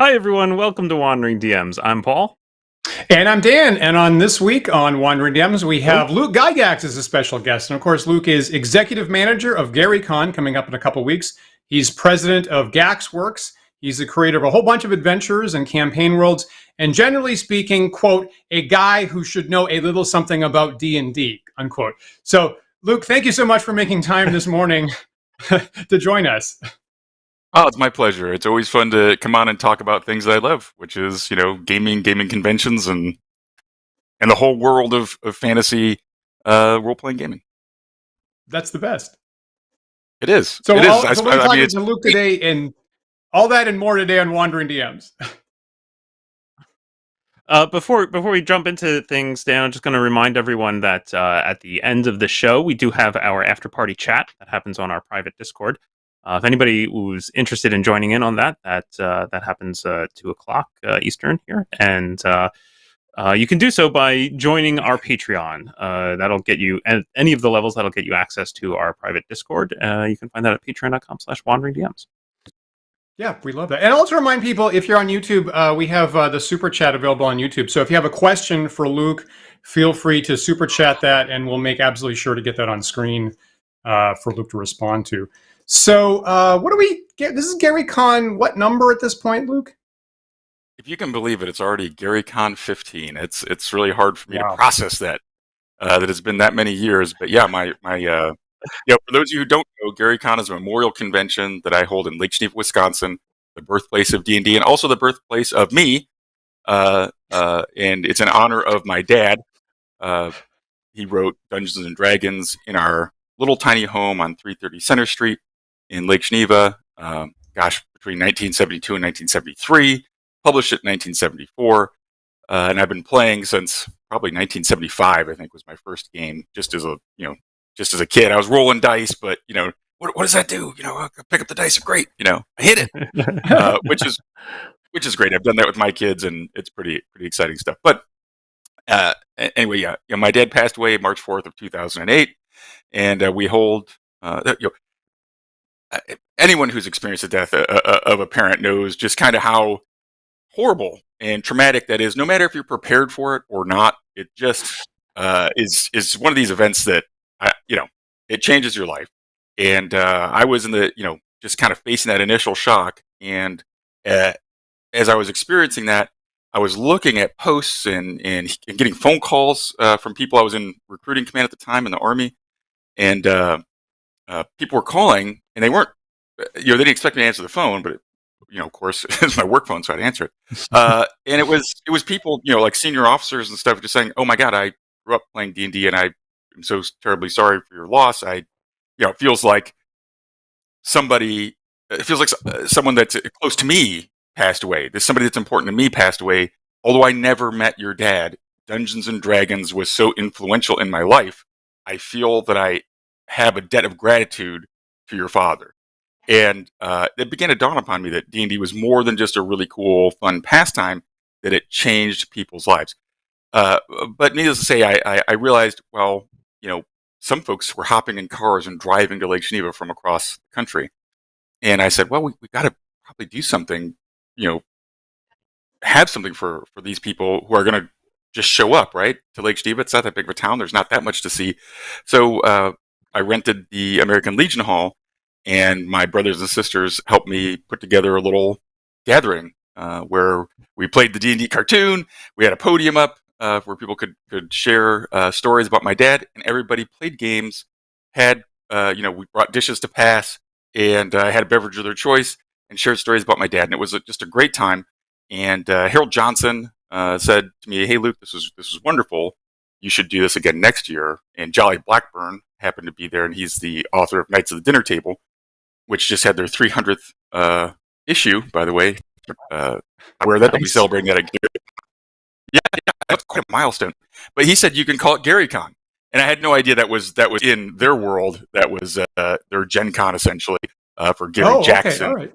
Hi, everyone. Welcome to Wandering DMs. I'm Paul. And I'm Dan. And on this week on Wandering DMs, we have Luke Gygax as a special guest. And of course, Luke is executive manager of GaryCon coming up in a couple weeks. He's president of Gaxx Worx. He's the creator of a whole bunch of adventures and campaign worlds. And generally speaking, quote, a guy who should know a little something about D&D, unquote. So, Luke, thank you so much for making time this morning to join us. Oh, it's my pleasure. It's always fun to come on and talk about things that I love, which is, gaming conventions, and the whole world of fantasy role-playing gaming. That's the best. It is. So, it is. We're talking to Luke today, and all that and more today on Wandering DMs. Before we jump into things, Dan, I'm just going to remind everyone that at the end of the show, we do have our after-party chat that happens on our private Discord. If anybody who's interested in joining in on that happens 2:00 Eastern here, and you can do so by joining our Patreon. That'll get you at any of the levels. That'll get you access to our private Discord. You can find that at patreon.com/wanderingdms. Yeah, we love that. And also remind people, if you're on YouTube, we have the super chat available on YouTube. So if you have a question for Luke, feel free to super chat that, and we'll make absolutely sure to get that on screen for Luke to respond to. So what do we get? This is GaryCon, what number at this point, Luke? If you can believe it, it's already GaryCon 15. It's really hard for me to process that it's been that many years. But yeah, my for those of you who don't know, GaryCon is a memorial convention that I hold in Lake Geneva, Wisconsin, the birthplace of D&D, and also the birthplace of me. And it's in honor of my dad. He wrote Dungeons and Dragons in our little tiny home on 330 Center Street in Lake Geneva, between 1972 and 1973, published it in 1974, and I've been playing since probably 1975. I think was my first game, just as a kid. I was rolling dice, but what does that do? I pick up the dice, great. I hit it, which is great. I've done that with my kids, and it's pretty exciting stuff. But anyway, my dad passed away March 4th of 2008, and we hold. Anyone who's experienced the death of a parent knows just kind of how horrible and traumatic that is. No matter if you're prepared for it or not, it just is one of these events that it changes your life. And I was in the just kind of facing that initial shock, and as I was experiencing that, I was looking at posts and getting phone calls from people. I was in recruiting command at the time in the Army, and people were calling, and they weren't, they didn't expect me to answer the phone, but of course, it's my work phone, so I'd answer it. And it was people, like senior officers and stuff, just saying, "Oh my God, I grew up playing D&D, and I am so terribly sorry for your loss. It feels like somebody, someone that's close to me passed away. There's somebody that's important to me passed away. Although I never met your dad, Dungeons and Dragons was so influential in my life. I feel that I have a debt of gratitude to your father." And it began to dawn upon me that D&D was more than just a really cool, fun pastime, that it changed people's lives. But needless to say, I realized, some folks were hopping in cars and driving to Lake Geneva from across the country. And I said, well, we got to probably do something, have something for these people who are going to just show up, right, to Lake Geneva. It's not that big of a town. There's not that much to see. So I rented the American Legion Hall, and my brothers and sisters helped me put together a little gathering where we played the D&D cartoon. We had a podium up where people could share stories about my dad, and everybody played games. We brought dishes to pass, and had a beverage of their choice, and shared stories about my dad. And it was just a great time. And Harold Johnson said to me, "Hey, Luke, this was wonderful. You should do this again next year." And Jolly Blackburn happened to be there, and he's the author of Knights of the Dinner Table, which just had their 300th issue, by the way. Where that they'll be celebrating that again. Yeah, that's quite a milestone. But he said you can call it GaryCon, and I had no idea that was in their world. That was their Gen Con essentially for Gary Jackson. Okay, all right.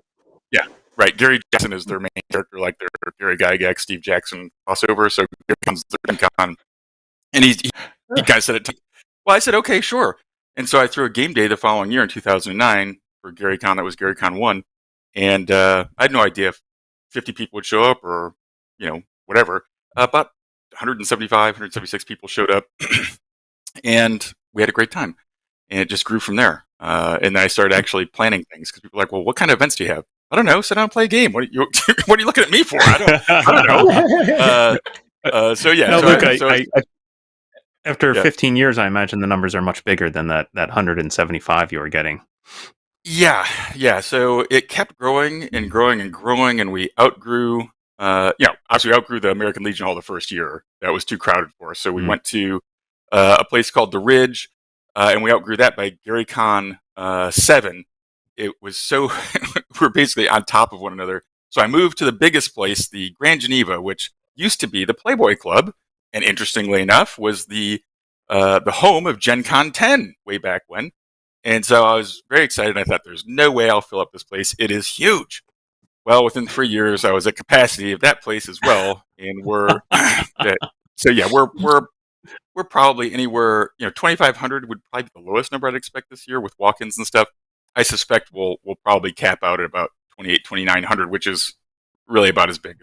Yeah, right. Gary Jackson is their main character, like their Gary Gygax, Steve Jackson crossover. So GaryCon's their Gen Con, and he kind of said it. Well, I said okay, sure. And so I threw a game day the following year in 2009 for GaryCon. That was GaryCon 1, and I had no idea if 50 people would show up, or whatever. About 175, 176 people showed up, and we had a great time. And it just grew from there. And then I started actually planning things, because people were like, "Well, what kind of events do you have?" I don't know. Sit down and play a game. What are you what are you looking at me for? I don't know. So yeah. No, so Luke, I- after Yeah. 15 years, I imagine the numbers are much bigger than that 175 you were getting. Yeah. So it kept growing and growing and growing, and we outgrew. Obviously, we outgrew the American Legion Hall the first year. That was too crowded for us. So we went to a place called the Ridge, and we outgrew that by GaryCon XV. It was so we're basically on top of one another. So I moved to the biggest place, the Grand Geneva, which used to be the Playboy Club, and interestingly enough, was the home of Gen Con 10 way back when. And so I was very excited. I thought, there's no way I'll fill up this place. It is huge. Well, within 3 years, I was at capacity of that place as well, and we're we're probably anywhere. 2,500 would probably be the lowest number I'd expect this year with walk-ins and stuff. I suspect we'll probably cap out at about 2,900, which is really about as big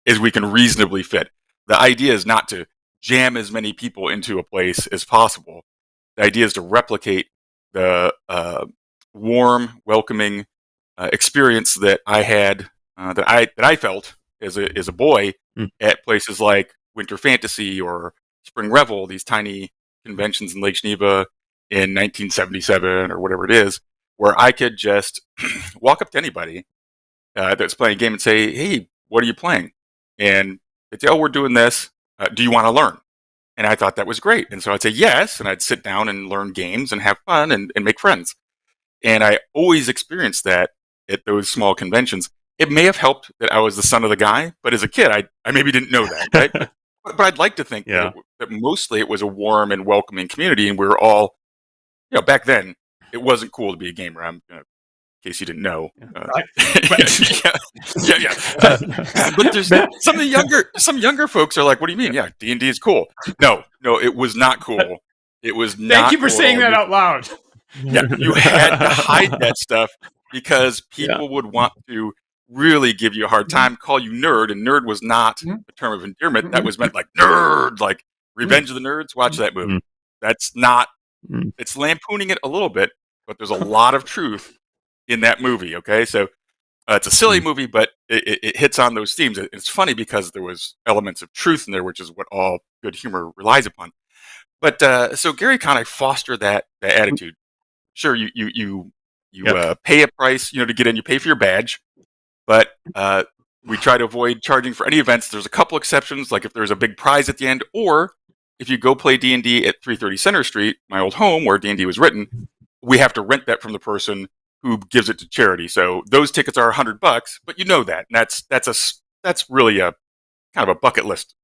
as we can reasonably fit. The idea is not to jam as many people into a place as possible. The idea is to replicate the warm, welcoming experience that I had, that I felt as a boy at places like Winter Fantasy or Spring Revel, these tiny conventions in Lake Geneva in 1977 or whatever it is, where I could just walk up to anybody that's playing a game and say, "Hey, what are you playing?" And they'd say, "Oh, we're doing this. Do you want to learn?" And I thought that was great. And so I'd say yes, and I'd sit down and learn games and have fun and make friends. And I always experienced that at those small conventions. It may have helped that I was the son of the guy, but as a kid, I maybe didn't know that. Right? but I'd like to think that mostly it was a warm and welcoming community, and we were all, back then, it wasn't cool to be a gamer. In case you didn't know. Yeah. But there's some younger folks are like, "What do you mean? Yeah, D&D is cool." No, it was not cool. It was not. Thank you for cool saying that out loud. Yeah, you had to hide that stuff because people would want to really give you a hard time, call you nerd, and nerd was not a term of endearment. That was meant like nerd, like Revenge of the Nerds. Watch that movie. That's not. It's lampooning it a little bit, but there's a lot of truth in that movie. Okay, so it's a silly movie, but it hits on those themes. It's funny because there was elements of truth in there, which is what all good humor relies upon. But so GaryCon, I foster that attitude. Sure, you pay a price, to get in. You pay for your badge, but we try to avoid charging for any events. There's a couple exceptions, like if there's a big prize at the end, or if you go play D&D at 330 Center Street, my old home where D&D was written, we have to rent that from the person who gives it to charity. So those tickets are $100, but that, and that's really a kind of a bucket list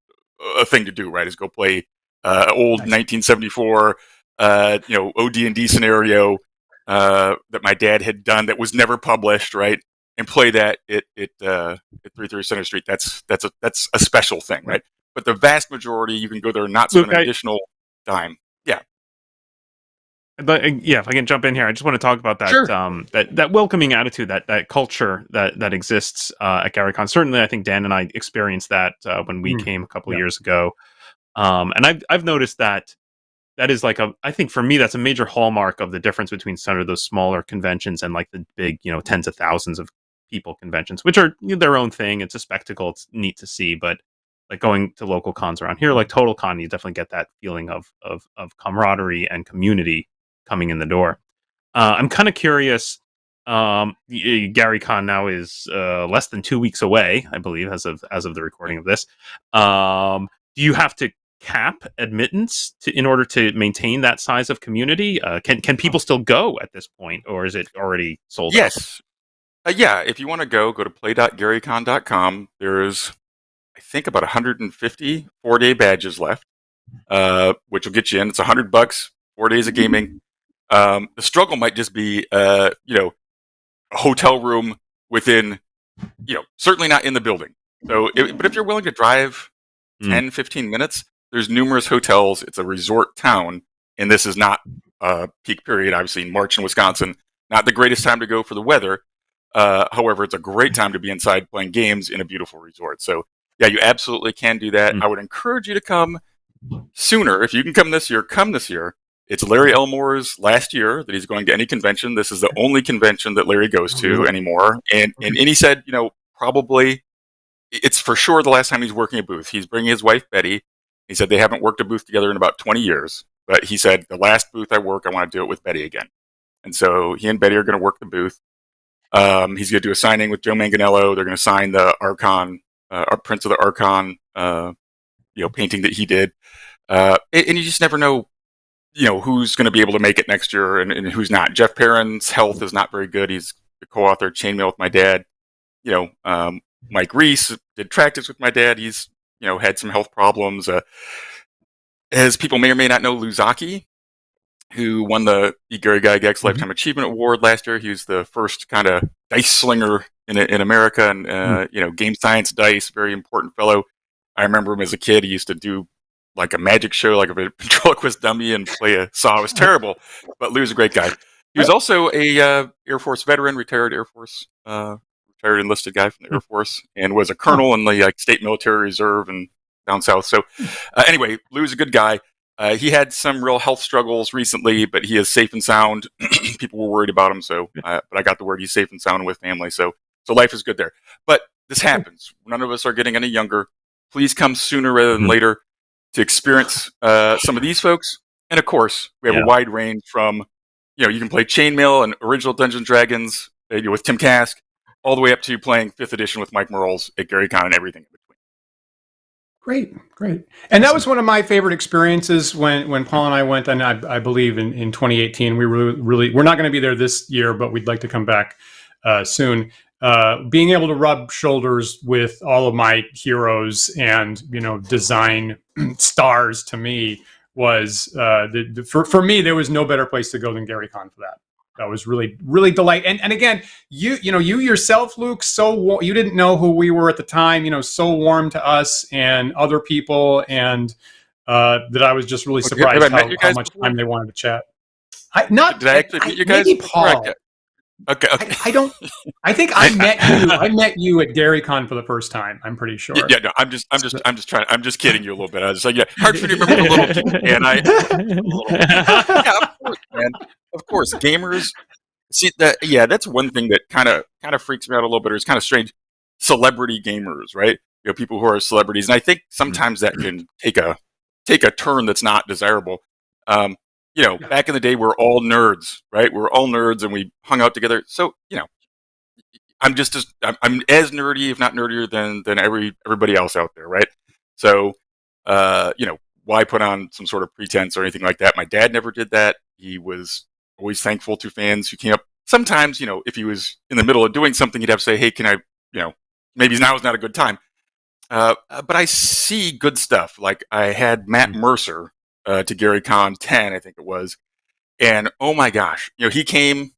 thing to do, right? Is go play old 1974 OD&D scenario that my dad had done that was never published, right? And play that at 330 Center Street. That's a special thing, right? But the vast majority, you can go there and not spend an additional dime. Yeah. But if I can jump in here, I just want to talk about that. Sure. That welcoming attitude, that culture that exists at GaryCon. Certainly, I think Dan and I experienced that when we came a couple of years ago. And I've noticed that is like I think for me, that's a major hallmark of the difference between some of those smaller conventions and like the big, tens of thousands of people conventions, which are their own thing. It's a spectacle. It's neat to see, but like going to local cons around here, like Total Con, you definitely get that feeling of camaraderie and community coming in the door. I'm kind of curious. GaryCon now is less than 2 weeks away, I believe, as of the recording of this. Do you have to cap admittance in order to maintain that size of community? Can people still go at this point, or is it already sold out? Yes. If you want to go to play.garycon.com. There's, I think, about 150 4-day badges left, which will get you in. It's $100, 4 days of gaming. The struggle might just be, a hotel room within, certainly not in the building. So, but if you're willing to drive 10, 15 minutes, there's numerous hotels. It's a resort town, and this is not peak period. Obviously, in March in Wisconsin, not the greatest time to go for the weather. However, it's a great time to be inside playing games in a beautiful resort. So yeah, you absolutely can do that. I would encourage you to come sooner. If you can come this year, come this year. It's Larry Elmore's last year that he's going to any convention. This is the only convention that Larry goes to anymore. And he said, probably it's for sure the last time he's working a booth. He's bringing his wife, Betty. He said they haven't worked a booth together in about 20 years. But he said, the last booth I work, I want to do it with Betty again. And so he and Betty are going to work the booth. He's going to do a signing with Joe Manganiello. They're going to sign the Archon, Prince of the Archon, painting that he did. And you just never know, who's going to be able to make it next year and who's not. Jeff Perrin's health is not very good. He's the co-author of Chainmail with my dad. Mike Reese did Tractus with my dad. He's, had some health problems. As people may or may not know, Luzaki, who won the Gary Gygax Lifetime Achievement Award last year. He was the first kind of dice slinger in America, and game science dice, very important fellow. I remember him as a kid. He used to do like a magic show, like a ventriloquist dummy, and play a saw. It was terrible, but Lou's a great guy. He was also a Air Force veteran, retired Air Force, retired enlisted guy from the Air Force, and was a colonel in the state military reserve and down south. So anyway, Lou's a good guy. He had some real health struggles recently, but he is safe and sound. People were worried about him, but I got the word he's safe and sound with family. So life is good there. But this happens. None of us are getting any younger. Please come sooner rather than later to experience some of these folks. And of course, we have a wide range from, you can play Chainmail and original Dungeons and Dragons with Tim Kask, all the way up to playing 5th edition with Mike Merles at GaryCon and everything in between. Great. And that was one of my favorite experiences when Paul and I went, and I believe in 2018, we're not going to be there this year, but we'd like to come back soon. Being able to rub shoulders with all of my heroes and, design stars to me was, for me, there was no better place to go than GaryCon for that. That was really, really delightful. And again, you yourself, Luke, you didn't know who we were at the time, so warm to us and other people, and that I was just really surprised how much time they wanted to chat. Did I actually meet you guys? Maybe Paul. Okay. I think I met you. I met you at GaryCon for the first time. I'm pretty sure. Yeah, no, I'm just kidding you a little bit. I was like, hard for me to remember the little kid, and of course, man. Of course, gamers. See that? Yeah, that's one thing that kind of freaks me out a little bit, or is kind of strange. Celebrity gamers, right? People who are celebrities, and I think sometimes that can take a turn that's not desirable. Back in the day, we're all nerds, right? We're all nerds, and we hung out together. So, I'm as nerdy, if not nerdier, than everybody else out there, right? So, why put on some sort of pretense or anything like that? My dad never did that. He was always thankful to fans who came up. Sometimes, if he was in the middle of doing something, he'd have to say, "Hey, can I?" Maybe now is not a good time. But I see good stuff. Like I had Matt Mercer to GaryCon 10, I think it was. And oh my gosh, he came.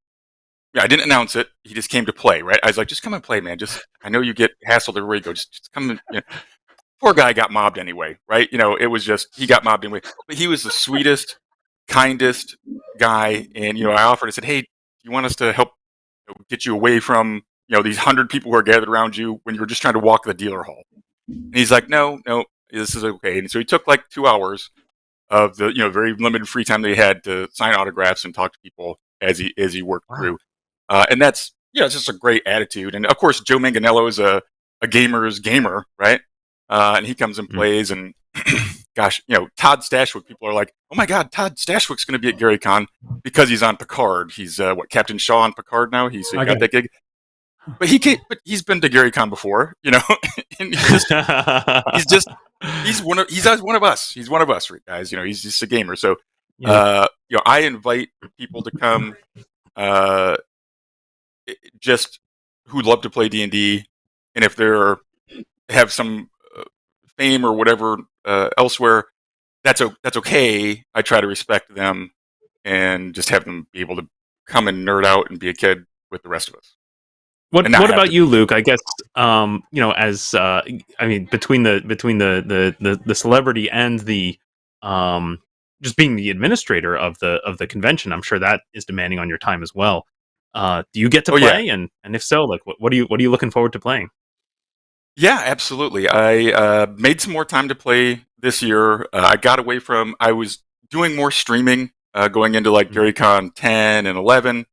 I didn't announce it. He just came to play, right? I was like, just come and play, man. I know you get hassled everywhere you go. Just come and. Poor guy got mobbed anyway, right? It was just, he got mobbed anyway. But he was the sweetest, kindest guy. And, I offered, I said, hey, you want us to help get you away from, these 100 people who are gathered around you when you were just trying to walk the dealer hall? And he's like, no, this is okay. And so he took like 2 hours of the, very limited free time that he had to sign autographs and talk to people as he worked through. And that's, it's just a great attitude. And of course, Joe Manganiello is a gamer's gamer, right? And he comes and plays, and gosh, Todd Stashwick, people are like, oh my God, Todd Stashwick's going to be at GaryCon because he's on Picard. He's Captain Shaw on Picard now. He's got that gig. But he's been to GaryCon before, and he's one of us. He's one of us, guys. He's just a gamer. So, I invite people to come, just who'd love to play D&D, and if they're have some fame or whatever elsewhere, that's okay. I try to respect them and just have them be able to come and nerd out and be a kid with the rest of us. What about you, Luke? I guess as between the celebrity and the just being the administrator of the convention, I'm sure that is demanding on your time as well. Do you get to Oh, yeah. play? And if so, like what are you looking forward to playing? Yeah, absolutely. I made some more time to play this year. I was doing more streaming going into like Mhm. GaryCon 10 and 11.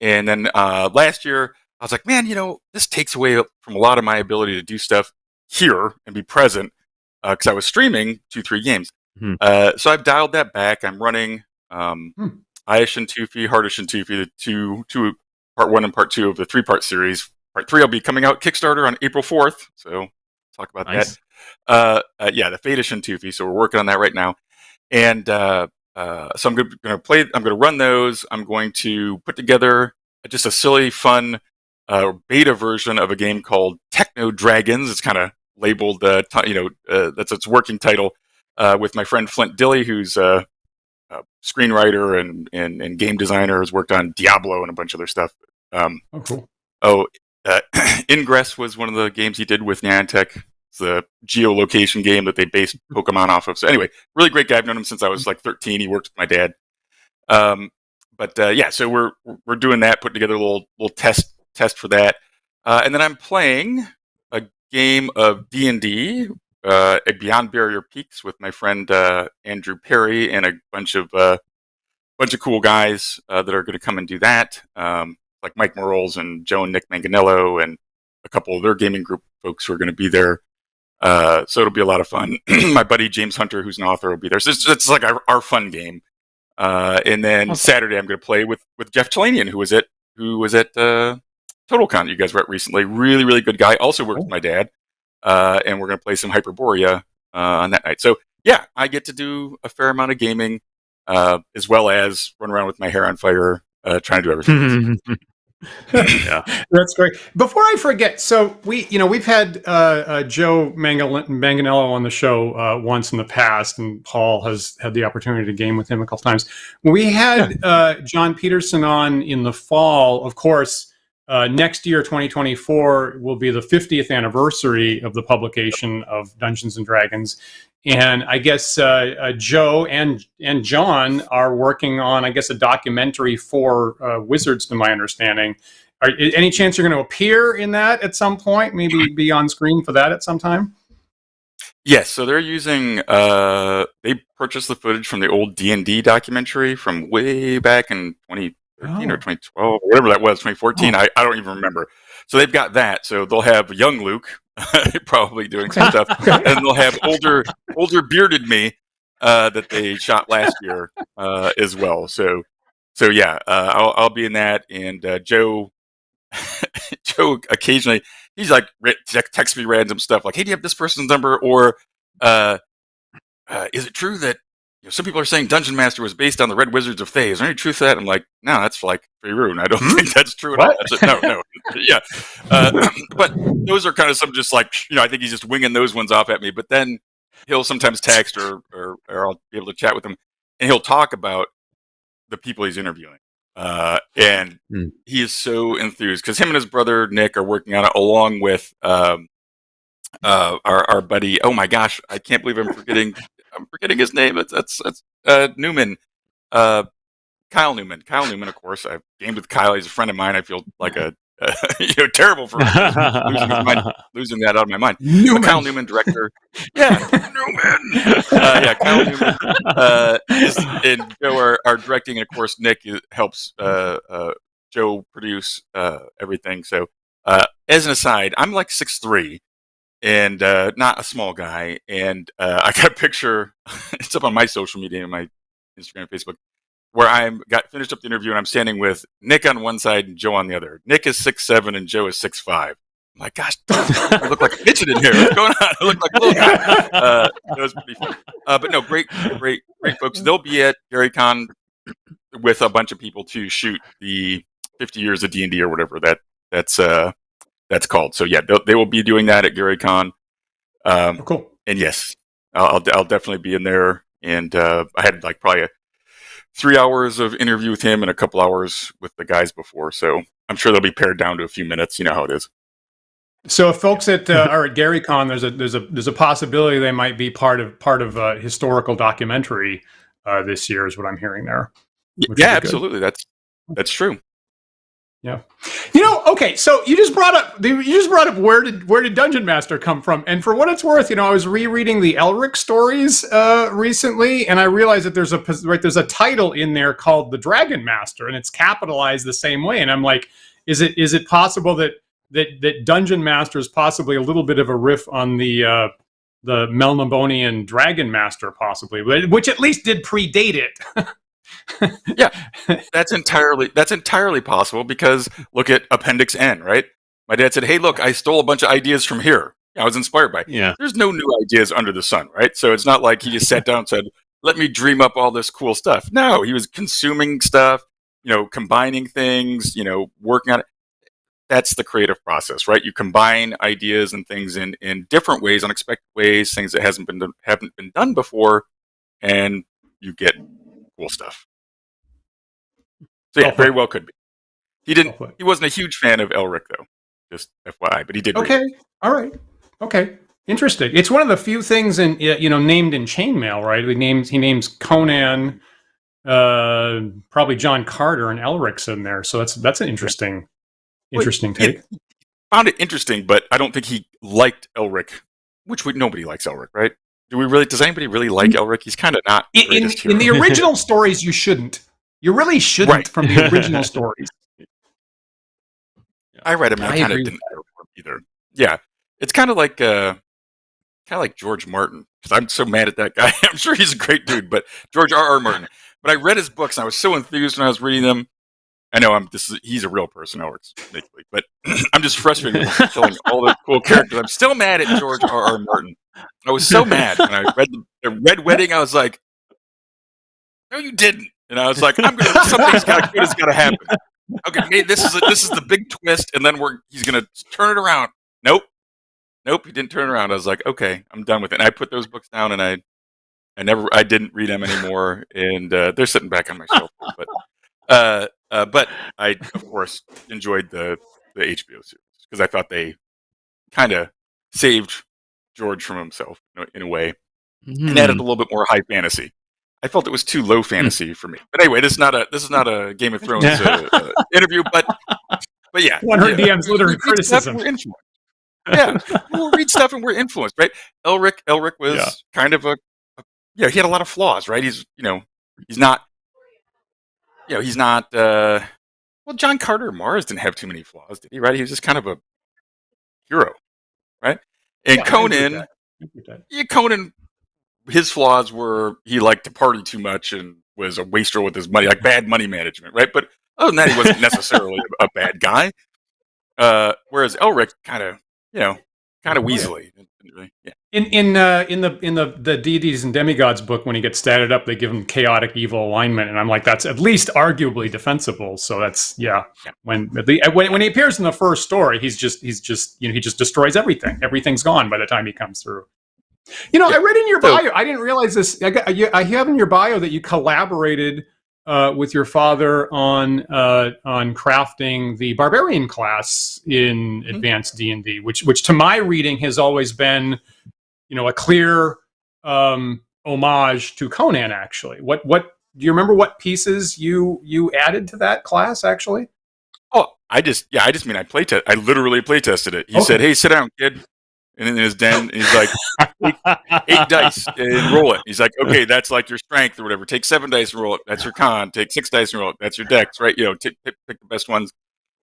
And then last year, I was like, man, this takes away from a lot of my ability to do stuff here and be present because I was streaming 2, 3 games. Mhm. So I've dialed that back. I'm running Hmm. Aya Chentoufi, Heart of Chentoufi, the two part 1 and part 2 of the 3-part series. Part 3 will be coming out Kickstarter on April 4th. So talk about Nice. that. Yeah, the Fate of Chentoufi. So we're working on that right now. And so I'm going to play. I'm going to run those. I'm going to put together just a silly, fun beta version of a game called Techno Dragons. It's kind of labeled, that's its working title, with my friend Flint Dilly, who's a screenwriter and game designer, has worked on Diablo and a bunch of other stuff. Oh, cool. Oh, Ingress was one of the games he did with Niantic. It's the geolocation game that they based Pokemon off of. So anyway, really great guy. I've known him since I was like 13. He worked with my dad. Yeah, so we're doing that, putting together a little test for that, and then I'm playing a game of D&D, Beyond Barrier Peaks, with my friend Andrew Perry and a bunch of cool guys that are going to come and do that, like Mike Merles and Joe and Nick Manganello and a couple of their gaming group folks who are going to be there. So it'll be a lot of fun. My buddy James Hunter, who's an author, will be there. So it's like our fun game. And then Awesome. Saturday, I'm going to play with Jeff Chalanian, who was at TotalCon you guys were at recently. Really, really good guy. Also worked with my dad. And we're going to play some Hyperborea on that night. So yeah, I get to do a fair amount of gaming, as well as run around with my hair on fire, trying to do everything. Yeah. That's great. Before I forget, so we've had Joe Manganello on the show once in the past, and Paul has had the opportunity to game with him a couple times. We had John Peterson on in the fall. Of course, next year, 2024, will be the 50th anniversary of the publication of Dungeons and Dragons. And I guess Joe and John are working on, I guess, a documentary for Wizards, to my understanding. Any chance you're going to appear in that at some point? Maybe be on screen for that at some time? Yes, so they're using. They purchased the footage from the old D&D documentary from way back in 2013 or 2012, or whatever that was, 2014. I don't even remember. So they've got that. So they'll have young Luke probably doing some stuff, and they'll have older bearded me that they shot last year as well. So yeah, I'll be in that, and Joe occasionally he's like text me random stuff like, "Hey, do you have this person's number?" Or is it true that some people are saying Dungeon Master was based on the Red Wizards of Thay? Is there any truth to that? I'm like, no, that's like very rude. I don't think that's true at all. No, yeah. But those are kind of some just like, I think he's just winging those ones off at me. But then he'll sometimes text or I'll be able to chat with him, and he'll talk about the people he's interviewing. And he is so enthused because him and his brother Nick are working on it along with our buddy. Oh my gosh, I can't believe I'm forgetting his name. That's Newman, Kyle Newman. Kyle Newman, of course. I've gamed with Kyle. He's a friend of mine. I feel like a terrible for losing that out of my mind. Kyle Newman, director. Yeah, Newman. Yeah, Kyle Newman and Joe are directing, and of course Nick helps Joe produce everything. So as an aside, I'm like 6'3". And not a small guy. And I got a picture, it's up on my social media, on my Instagram, Facebook, where I got finished up the interview and I'm standing with Nick on one side and Joe on the other. Nick is 6'7" and Joe is 6'5". I'm like, gosh, I look like a midget in here. What's going on? I look like a little guy. That was pretty fun. But no, great folks. They'll be at GaryCon with a bunch of people to shoot the 50 years of D&D or whatever that's called. So yeah, they will be doing that at GaryCon. Cool. And yes, I'll definitely be in there. And I had like probably 3 hours of interview with him and a couple hours with the guys before. So I'm sure they'll be pared down to a few minutes. You know how it is. So if folks are at GaryCon, there's a possibility they might be part of a historical documentary this year, is what I'm hearing there. Yeah, absolutely. That's true. Yeah. Okay, so you just brought up where did Dungeon Master come from? And for what it's worth, I was rereading the Elric stories recently, and I realized that there's a title in there called the Dragon Master, and it's capitalized the same way. And I'm like, is it possible that Dungeon Master is possibly a little bit of a riff on the Melnibonian Dragon Master, possibly, which at least did predate it. Yeah, that's entirely possible, because look at Appendix N, right? My dad said, "Hey, look, I stole a bunch of ideas from here. I was inspired by." Yeah. There's no new ideas under the sun, right? So it's not like he just sat down and said, "Let me dream up all this cool stuff." No, he was consuming stuff, combining things, working on it. That's the creative process, right? You combine ideas and things in different ways, unexpected ways, things that haven't been done before, and you get cool stuff. So yeah, very well could be. He wasn't a huge fan of Elric, though. Just FYI, but he did. Okay, all right, okay, interesting. It's one of the few things named in Chainmail, right? He names Conan, probably John Carter, and Elric's in there. So that's an interesting take. Found it interesting, but I don't think he liked Elric. Nobody likes Elric, right? Does anybody really like Elric? He's kind of not the greatest hero. In the original stories, you shouldn't. You really shouldn't, right, from the original stories. I read him, and I kind of didn't care for him either. Yeah, it's kind of like George Martin, because I'm so mad at that guy. I'm sure he's a great dude, but George R.R. Martin. But I read his books, and I was so enthused when I was reading them. I know he's a real person, Elric's basically, but I'm just frustrated with killing all those cool characters. I'm still mad at George R.R. Martin. I was so mad when I read the Red Wedding. I was like, "No, you didn't." And I was like, something's good has got to happen. Okay, this is the big twist, and then he's gonna turn it around. Nope, he didn't turn it around. I was like, okay, I'm done with it. And I put those books down, and I didn't read them anymore, and they're sitting back on my shelf. But I of course enjoyed the HBO series, because I thought they kind of saved George from himself in a way, and added a little bit more high fantasy. I felt it was too low fantasy for me. But anyway, this is not a Game of Thrones interview, but yeah. 100 DM's literary criticism. We're influenced. Yeah, we'll read stuff and we're influenced, right? Elric was kind of he had a lot of flaws, right? He's not. Well, John Carter of Mars didn't have too many flaws, did he? Right? He was just kind of a hero, right? And Conan, Conan. His flaws were he liked to party too much and was a waster with his money, like bad money management, right? But other than that, he wasn't necessarily a bad guy. Whereas Elric kind of weaselly. Yeah. In the deities and demigods book, when he gets statted up, they give him chaotic evil alignment, and I'm like, that's at least arguably defensible. So that's when he appears in the first story, he just destroys everything. Everything's gone by the time he comes through. I read in your bio, I didn't realize this. I have in your bio that you collaborated with your father on crafting the barbarian class in advanced D&D, which to my reading has always been, a clear homage to Conan. Actually, what do you remember? What pieces you added to that class? Actually, I literally playtested it. He said, "Hey, sit down, kid." And in his den, and he's like, eight dice and roll it. He's like, okay, that's like your strength or whatever. Take 7 dice and roll it. That's your con. Take 6 dice and roll it. That's your dex, right? Pick the best ones.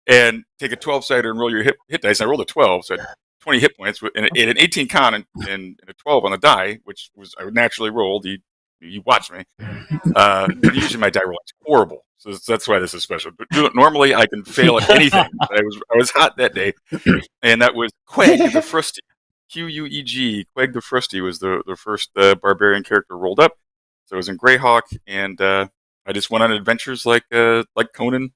And take a 12-sider and roll your hit dice. And I rolled a 12, so I had 20 hit points. And an 18 con and a 12 on the die, which I naturally rolled. You watch me. Usually my die roll is horrible. So that's why this is special. But normally I can fail at anything. But I was hot that day. And that was Queg the Frosty. Queg, Queg the Frosty was the first barbarian character rolled up. So I was in Greyhawk, and I just went on adventures like Conan,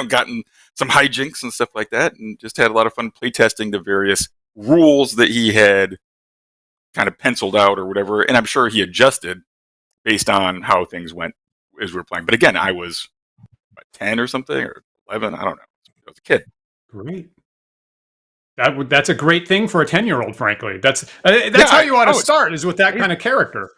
gotten some hijinks and stuff like that, and just had a lot of fun playtesting the various rules that he had kind of penciled out or whatever. And I'm sure he adjusted based on how things went as we were playing. But again, I was 10 or something, or 11, I don't know. I was a kid. Great. That's a great thing for a 10-year-old, frankly. That's how you ought to start, is with that kind of character.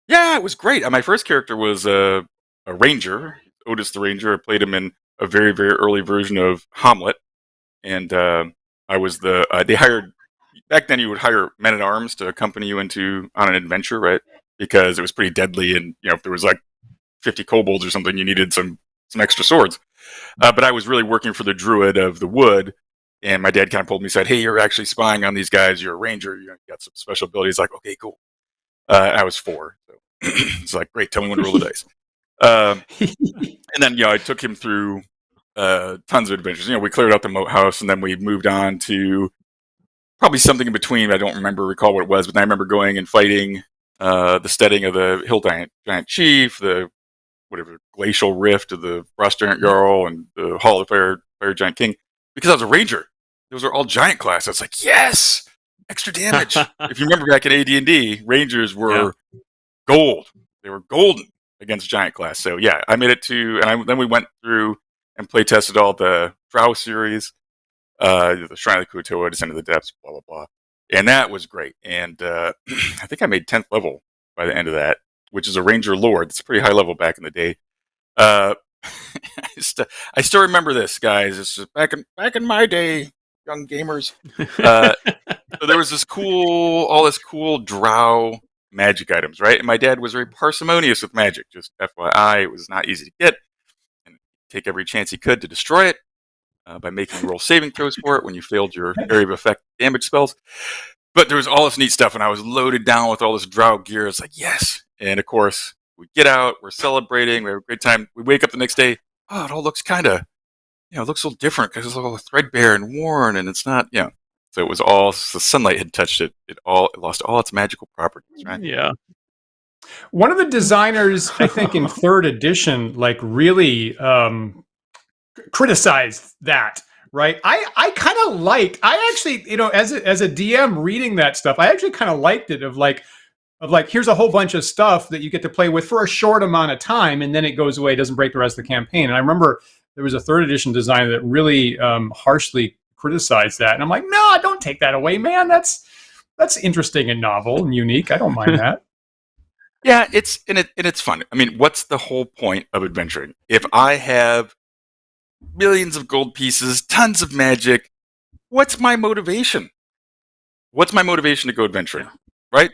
Yeah, it was great. My first character was a ranger, Otis the Ranger. I played him in a very, very early version of Hamlet, and I was they hired back then. You would hire men at arms to accompany you on an adventure, right? Because it was pretty deadly, and if there was like 50 kobolds or something, you needed some extra swords. But I was really working for the druid of the wood, and my dad kind of pulled me and said, "Hey, you're actually spying on these guys. You're a ranger. You got some special abilities." Like, okay, cool. I was 4, so it's like, great. Tell me when to roll the dice. And then I took him through tons of adventures. We cleared out the moat house, and then we moved on to probably something in between. I don't recall what it was, but I remember going and fighting the steading of the Hill Giant Chief, the glacial rift of the Frost Giant Jarl, and the Hall of Fire Giant King, because I was a ranger. Those are all giant class. I was like, yes, extra damage. If you remember back in AD&D, rangers were gold. They were golden against giant class. So yeah, I made it to, and then we went through and play tested all the Drow series, the Shrine of the Kuo-toa, Descent of the Depths, blah blah blah, and that was great. And I think I made 10th level by the end of that, which is a ranger lord. It's a pretty high level back in the day. I still remember this, guys. This is back in my day, young gamers. So there was all this cool drow magic items, right? And my dad was very parsimonious with magic. Just FYI, it was not easy to get, and take every chance he could to destroy it by making you roll saving throws for it when you failed your area of effect damage spells. But there was all this neat stuff, and I was loaded down with all this drow gear. It's like, yes. And of course, we get out, we're celebrating, we have a great time. We wake up the next day, it all looks kind of, it looks a little different because it's all threadbare and worn, and it's not, So it was all, the sunlight had touched it. It lost all its magical properties, right? Yeah. One of the designers, I think, in 3rd edition, really criticized that. Right. I kind of liked, I actually, as a DM reading that stuff, I actually kind of liked it of here's a whole bunch of stuff that you get to play with for a short amount of time, and then it goes away, doesn't break the rest of the campaign. And I remember there was a 3rd edition designer that really harshly criticized that. And I'm like, no, don't take that away, man. That's interesting and novel and unique. I don't mind that. Yeah, it's fun. I mean, what's the whole point of adventuring? If I have millions of gold pieces, tons of magic, what's my motivation? What's my motivation to go adventuring? Right?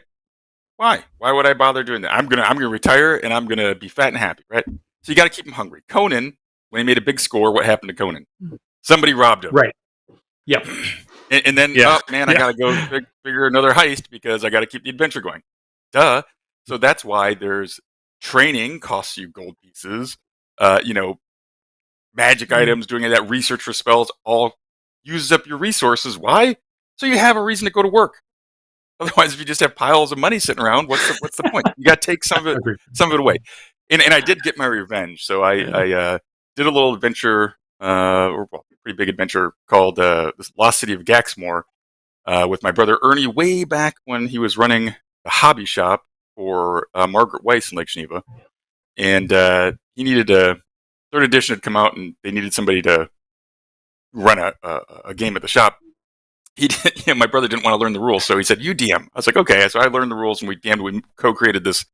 Why? Why would I bother doing that? I'm gonna retire, and I'm gonna be fat and happy, right? So you got to keep him hungry. Conan, when he made a big score, what happened to Conan? Somebody robbed him. Right. Yep. And then, I gotta go figure another heist because I got to keep the adventure going. Duh. So that's why there's training costs you gold pieces. Magic items, doing that research for spells, all uses up your resources. Why? So you have a reason to go to work. Otherwise, if you just have piles of money sitting around, what's the point? You got to take some of it away. And I did get my revenge. So I did a little adventure, pretty big adventure called this Lost City of Gaxmoor with my brother Ernie way back when he was running the hobby shop for Margaret Weiss in Lake Geneva. And he needed 3rd edition had come out, and they needed somebody to run a game at the shop. My brother didn't want to learn the rules, so he said, "You DM." I was like, "Okay." So I learned the rules, and we co-created this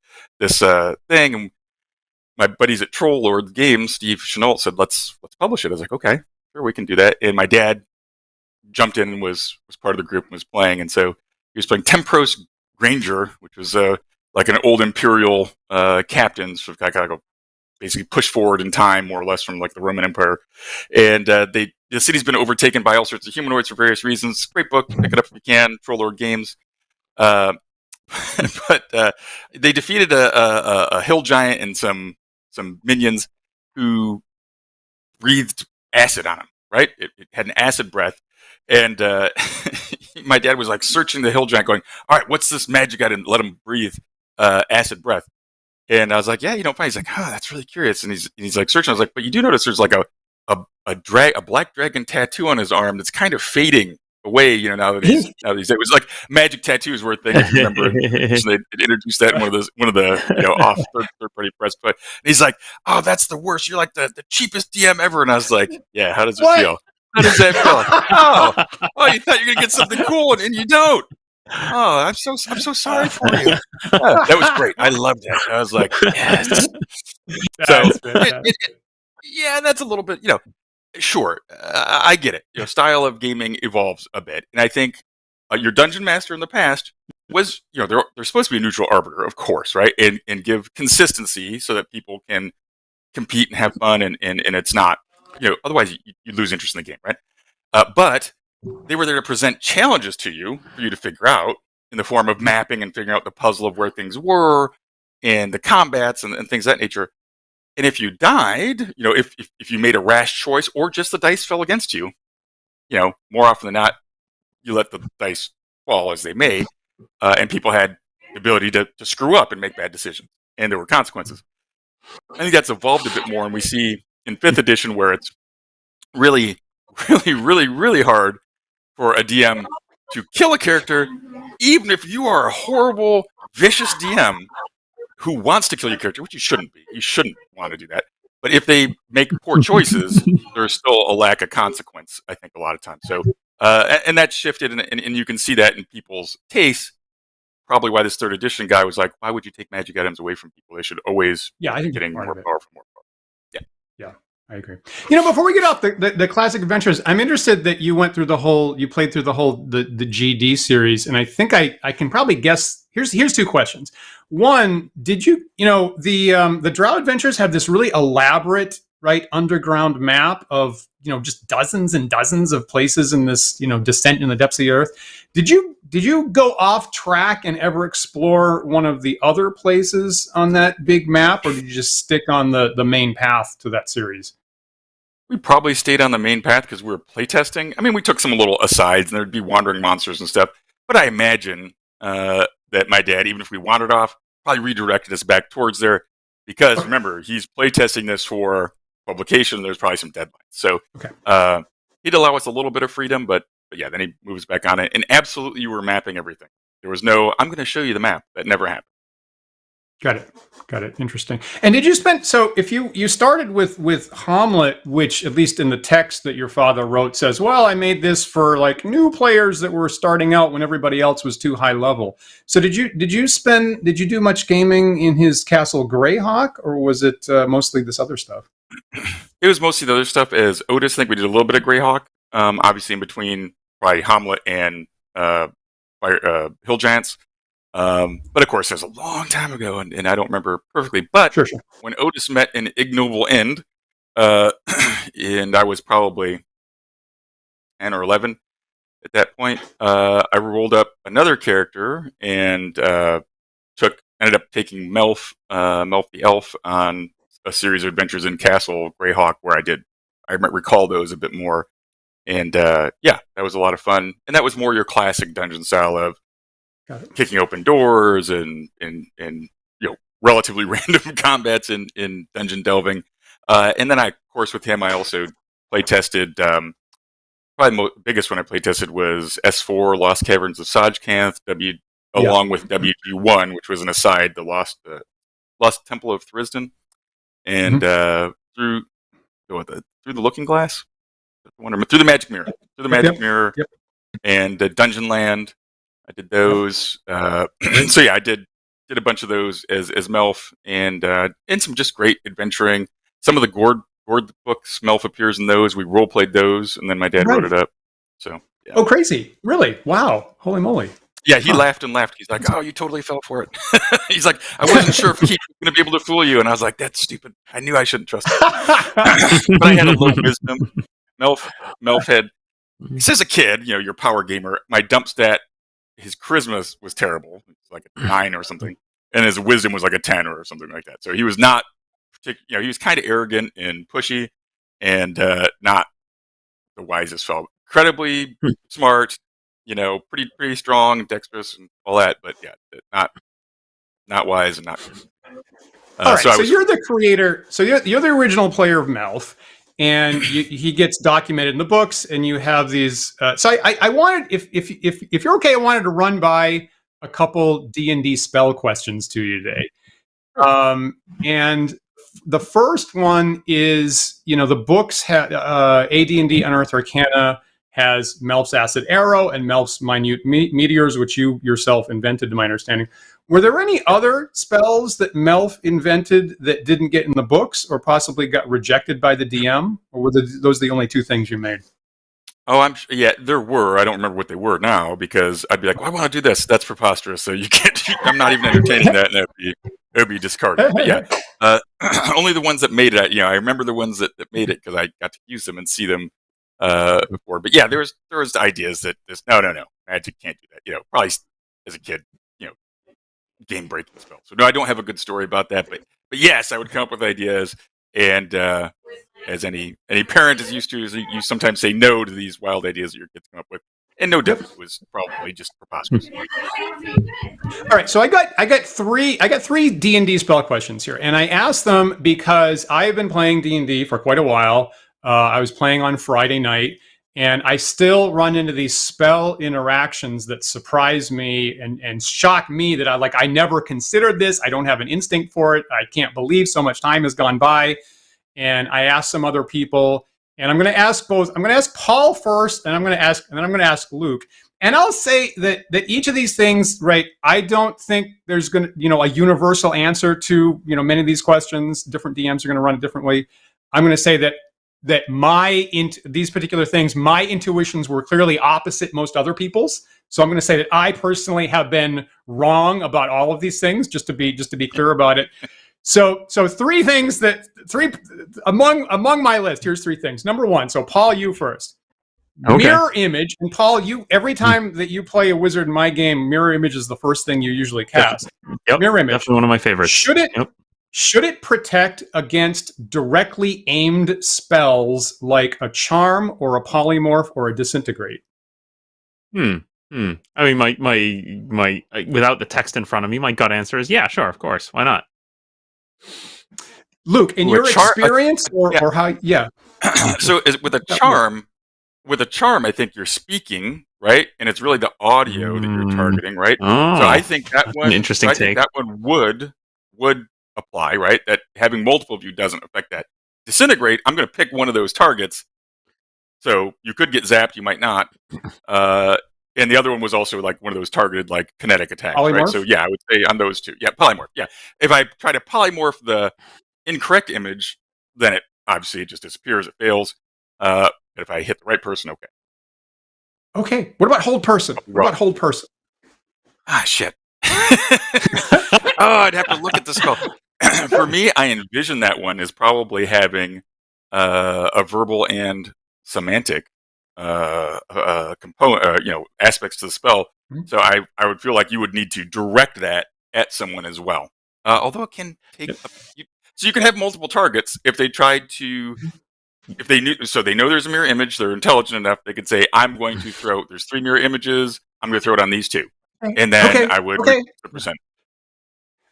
thing. And my buddies at Troll Lord Games, Steve Chenault, said, "Let's publish it." I was like, "Okay, sure, we can do that." And my dad jumped in and was part of the group and was playing, and so he was playing Tempros Granger, which was like an old Imperial captain, sort of kind of basically pushed forward in time, more or less, from like the Roman Empire. And the city's been overtaken by all sorts of humanoids for various reasons. Great book, pick it up if you can. Troll Lord Games. But they defeated a hill giant and some minions who breathed acid on him. Right, it had an acid breath, and my dad was like searching the hill giant, going, "All right, what's this magic item? Let him breathe acid breath." And I was like, "Yeah, fine." He's like, that's really curious. And he's like searching. I was like, "But you do notice there's like a black dragon tattoo on his arm that's kind of fading away, now that he's it was like magic tattoos were a thing, if you remember. So they introduced that in one of the off third party press play. And he's like, "Oh, that's the worst. You're like the cheapest DM ever." And I was like, "Yeah, how does it feel? How does that feel?" Oh, you thought you were gonna get something cool and you don't. Oh, I'm so sorry for you. That was great. I loved that. I was like, yes. So Yeah, that's a little bit, sure, I get it. Style of gaming evolves a bit, and I think your dungeon master in the past was, they're supposed to be a neutral arbiter, of course, right, and give consistency so that people can compete and have fun, and it's not, otherwise you lose interest in the game, right? But they were there to present challenges to you for you to figure out in the form of mapping and figuring out the puzzle of where things were and the combats and things of that nature. And if you died, if you made a rash choice or just the dice fell against you, more often than not, you let the dice fall as they may, and people had the ability to screw up and make bad decisions, and there were consequences. I think that's evolved a bit more, and we see in 5th edition where it's really, really, really, really hard for a DM to kill a character, even if you are a horrible, vicious DM who wants to kill your character, which you shouldn't be. You shouldn't want to do that. But if they make poor choices, there's still a lack of consequence, I think, a lot of times. So, and that's shifted, and you can see that in people's tastes. Probably why this 3rd edition guy was like, why would you take magic items away from people? They should always be getting more powerful. Yeah, I agree. Before we get off the classic adventures, I'm interested that you played through the whole the GD series, and I think I can probably guess. Here's 2 questions. One, did you the Drow Adventures have this really elaborate underground map of just dozens and dozens of places in this descent in the depths of the earth? Did you go off track and ever explore one of the other places on that big map, or did you just stick on the main path to that series? We probably stayed on the main path because we were playtesting. I mean, we took some little asides, and there'd be wandering monsters and stuff. But I imagine that my dad, even if we wandered off, probably redirected us back towards there. Because remember, he's playtesting this for publication. There's probably some deadlines. So he'd allow us a little bit of freedom, but yeah, then he moves back on it. And absolutely, you were mapping everything. There was no, I'm going to show you the map. That never happened. Got it. Interesting. And did you spend, so if you started with Hamlet, which at least in the text that your father wrote says, well, I made this for new players that were starting out when everybody else was too high level. So did you do much gaming in his Castle Greyhawk, or was it mostly this other stuff? It was mostly the other stuff. As Otis, I think we did a little bit of Greyhawk, obviously in between probably Hamlet and Hill Giants. But of course, that was a long time ago, and I don't remember perfectly. But sure. When Otis met an ignoble end, and I was probably 10 or 11 at that point, I rolled up another character and ended up taking Melf the elf, on a series of adventures in Castle Greyhawk, where I might recall those a bit more. And that was a lot of fun. And that was more your classic dungeon style of kicking open doors and relatively random combats in dungeon delving. And then of course, with him, I also play tested. Probably the biggest one I play tested was S04, Lost Caverns of Sajkanth, along with WG1, which was an aside, the Lost Temple of Thrisden, and through the Looking Glass, through the Magic Mirror, and Dungeon Land. I did those. So yeah, I did a bunch of those as Melf, and some just great adventuring. Some of the Gord books, Melf appears in those. We role played those, and then my dad wrote it up. So yeah. Oh, crazy! Really? Wow! Holy moly! Yeah, he laughed and laughed. He's like, "Oh, you totally fell for it." He's like, "I wasn't sure if he was going to be able to fool you," and I was like, "That's stupid. I knew I shouldn't trust him." But I had a little wisdom. Melf had. As a kid, you're a power gamer. My dump stat, his charisma was terrible. It was like a 9 or something, and his wisdom was like a 10 or something like that. So he was not particular. He was kind of arrogant and pushy, and not the wisest fellow. Incredibly smart, pretty strong, dexterous, and all that. But yeah, not wise and not. All right, so you're the creator. So you're the original player of Melf. And he gets documented in the books, and you have these. So I wanted, if you're okay, I wanted to run by a couple D&D spell questions to you today. And the first one is, the books had AD&D Unearthed Arcana has Melf's acid arrow and Melf's minute meteors, which you yourself invented, to my understanding. Were there any other spells that Melf invented that didn't get in the books or possibly got rejected by the DM? Or were those the only two things you made? Oh, yeah, there were. I don't remember what they were now because I'd be like, well, I want to do this. That's preposterous. So you can't, I'm not even entertaining that, and it would be discarded. But yeah, only the ones that made it. I remember the ones that made it because I got to use them and see them before. But yeah, there was ideas that no, magic can't do that. Probably as a kid, game breaking spell. So no, I don't have a good story about that. But yes, I would come up with ideas, and as any parent is used to, you sometimes say no to these wild ideas that your kids come up with. And no doubt it was probably just preposterous. All right, so I got three D&D spell questions here, and I asked them because I have been playing D&D for quite a while. I was playing on Friday night, and I still run into these spell interactions that surprise me and shock me that I never considered this. I don't have an instinct for it. I can't believe so much time has gone by. And I asked some other people, and I'm going to ask both. I'm going to ask Paul first, and I'm going to ask Luke. And I'll say that each of these things, right? I don't think there's going to, a universal answer to, many of these questions. Different DMs are going to run a different way. I'm going to say that these particular things, my intuitions were clearly opposite most other people's. So I'm going to say that I personally have been wrong about all of these things, just to be clear about it. So three things among my list. Here's three things. Number one. So Paul, you first. Okay. Mirror image, and Paul, every time that you play a wizard in my game, mirror image is the first thing you usually cast. Yep, mirror image, definitely one of my favorites. Should it protect against directly aimed spells like a charm or a polymorph or a disintegrate? I mean, my without the text in front of me, my gut answer is yeah, sure, of course, why not? Luke, in your experience, or how? Yeah. So with a charm, I think you're speaking, right? And it's really the audio that you're targeting, right? Oh, so I think that one, interesting take. That one would apply, right? That having multiple of you doesn't affect that. Disintegrate, I'm going to pick one of those targets. So you could get zapped, you might not. And the other one was also like one of those targeted like kinetic attacks, polymorph? Right? So yeah, I would say on those two. Yeah, polymorph. Yeah. If I try to polymorph the incorrect image, then it just disappears, it fails. But if I hit the right person, okay. Okay. What about hold person? Ah, shit. I'd have to look at the spell. For me, I envision that one as probably having a verbal and semantic component, aspects to the spell. Mm-hmm. So I would feel like you would need to direct that at someone as well. Although it can take, so you can have multiple targets if they tried to. If they knew, so they know there's a mirror image, they're intelligent enough, they could say, I'm going to throw, there's 3 mirror images, I'm going to throw it on these 2. And then I would 100%.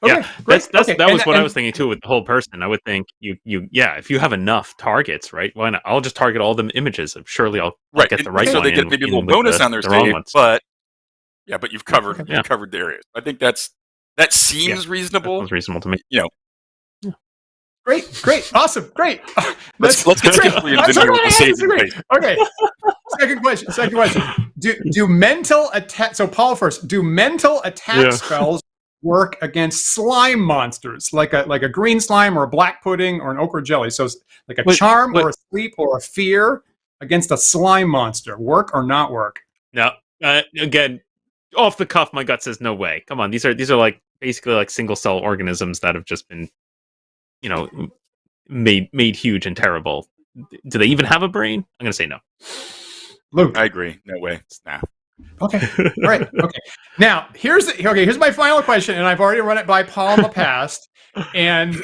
Okay, yeah, that was what I was thinking too with the whole person. I would think if you have enough targets, right? Why not? I'll just target all the images. Surely I'll get the right one. So they get maybe a little bonus on their save, but you've covered the areas. I think that seems reasonable. That reasonable to me. Great, awesome, great. Let's get skillfully into the Okay. Second question. Do mental attack? So Paul first. Do mental attack spells work against slime monsters, like a green slime or a black pudding or an ochre jelly? So like a charm or a sleep or a fear against a slime monster, work or not work? No. Again, off the cuff, my gut says no way. Come on, these are like basically like single cell organisms that have just been, made huge and terrible. Do they even have a brain? I'm gonna say no. Luke, I agree. No way. Nah. Okay. All right. Okay. Now here's my final question, and I've already run it by Paul in the past, and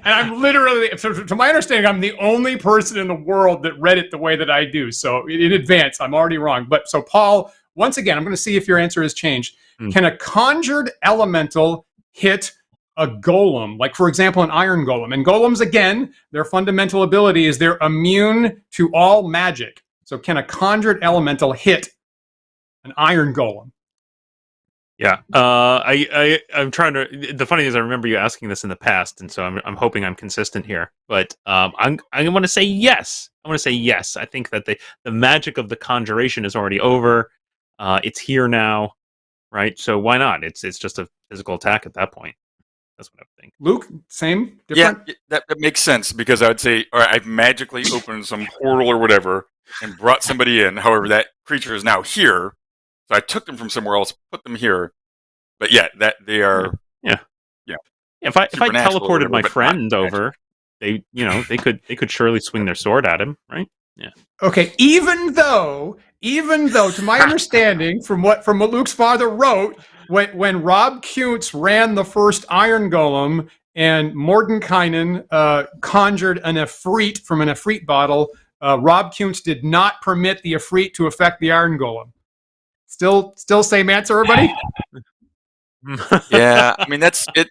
I'm literally, to my understanding, I'm the only person in the world that read it the way that I do. So in advance, I'm already wrong. But so Paul, once again, I'm going to see if your answer has changed. Can a conjured elemental hit a golem, like for example an iron golem? And golems, again, their fundamental ability is they're immune to all magic. So can a conjured elemental hit an iron golem? Yeah, I'm trying to. The funny thing is, I remember you asking this in the past, and so I'm hoping I'm consistent here. But I want to say yes. I want to say yes. I think that the magic of the conjuration is already over. It's here now, right? So why not? It's just a physical attack at that point. That's what I think. Luke, same, Yeah, different. that makes sense because I would say, all right, I've magically opened some portal or whatever and brought somebody in. However, that creature is now here, so I took them from somewhere else, put them here. But yeah, that they are. Yeah. Yeah. If I Supernatural or teleported whatever, my but not friend magic. over, they could surely swing their sword at him, right? Yeah. Okay, even though, to my understanding, from what Luke's father wrote, when Rob Kuntz ran the first Iron Golem and Mordenkainen conjured an Efreet from an Efreet bottle, Rob Kuntz did not permit the Efreet to affect the Iron Golem. Still same answer, everybody? Yeah, I mean that's it.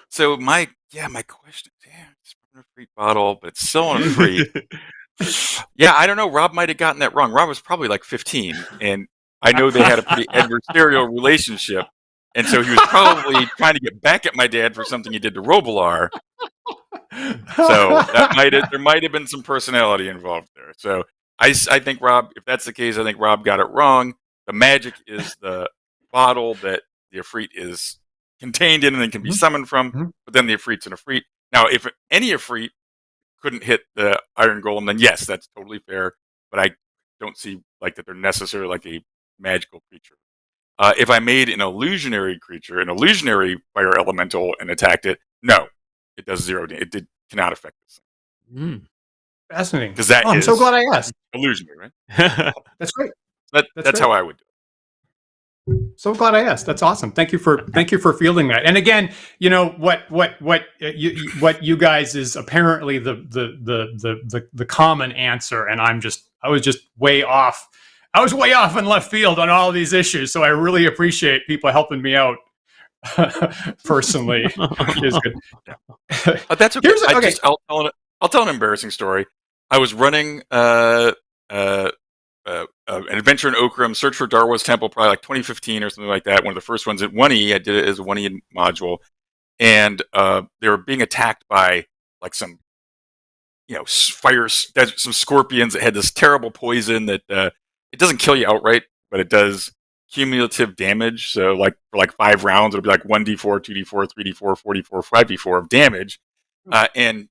So my question, it's from a free bottle, but it's still on a free. Yeah, I don't know. Rob might have gotten that wrong. Rob was probably like 15, and I know they had a pretty adversarial relationship, and so he was probably trying to get back at my dad for something he did to Robilar. So there might have been some personality involved there. So I think Rob, if that's the case, I think Rob got it wrong. The magic is the bottle that the Efreet is contained in and then can be summoned from, but then the Efreet's an Efreet. Now, if any Efreet couldn't hit the Iron Golem, then yes, that's totally fair. But I don't see like that they're necessarily like a magical creature. If I made an illusionary creature, an illusionary fire elemental, and attacked it, no, it does 0 damage. It cannot affect this thing. Fascinating. Because that I'm so glad I asked. Illusionary, right? That's great. That's great. how I would do it. So glad I asked. That's awesome. Thank you for fielding that. And again, you know what you guys is apparently the common answer, and I was just way off. I was way off in left field on all of these issues. So I really appreciate people helping me out personally. Is good. That's okay. I'll tell an embarrassing story. I was running an adventure in Okkorim, Search for Darwa's Temple, probably like 2015 or something like that. One of the first ones at 1E. I did it as a 1E module, and they were being attacked by like some, some scorpions that had this terrible poison that it doesn't kill you outright, but it does cumulative damage. So like for like 5 rounds, it'll be like 1d4, 2d4, 3d4, 4d4, 5d4 of damage. And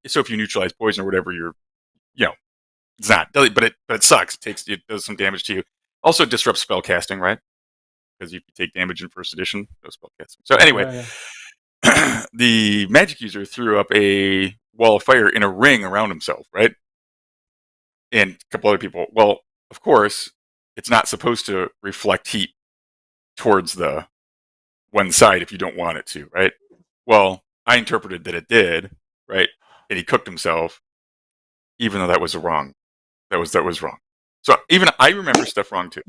so if you neutralize poison or whatever, you're, it's not, but it sucks. It does some damage to you. Also disrupts spell casting, right? Because if you take damage in first edition, no spell casting. So anyway, the magic user threw up a wall of fire in a ring around himself, right? And a couple other people. Well, of course, it's not supposed to reflect heat towards the one side if you don't want it to, right? Well, I interpreted that it did, right? And he cooked himself, even though that was wrong. That was wrong. So even I remember stuff wrong too.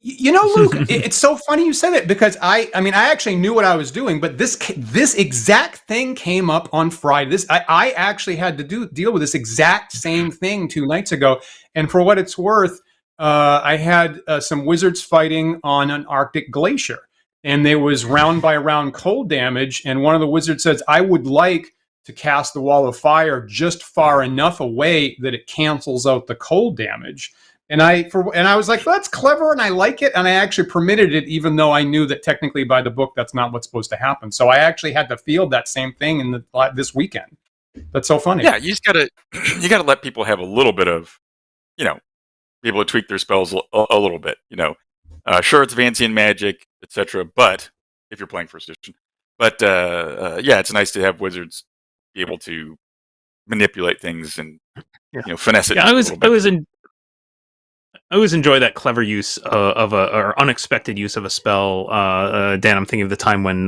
You know, Luke, it's so funny you said it because I actually knew what I was doing, but this exact thing came up on Friday. I actually had to deal with this exact same thing 2 nights ago, and for what it's worth, I had some wizards fighting on an Arctic glacier, and there was round by round cold damage, and one of the wizards says, "I would like to cast the wall of fire just far enough away that it cancels out the cold damage." And I was like, that's clever, and I like it, and I actually permitted it, even though I knew that technically by the book that's not what's supposed to happen. So I actually had to field that same thing this weekend. That's so funny. Yeah, you gotta let people have a little bit of, be able to tweak their spells a little bit. Sure, it's Vancian magic, etc. But if you're playing first edition, it's nice to have wizards be able to manipulate things and finesse it. Yeah, I always enjoy that clever use or unexpected use of a spell. Dan, I'm thinking of the time when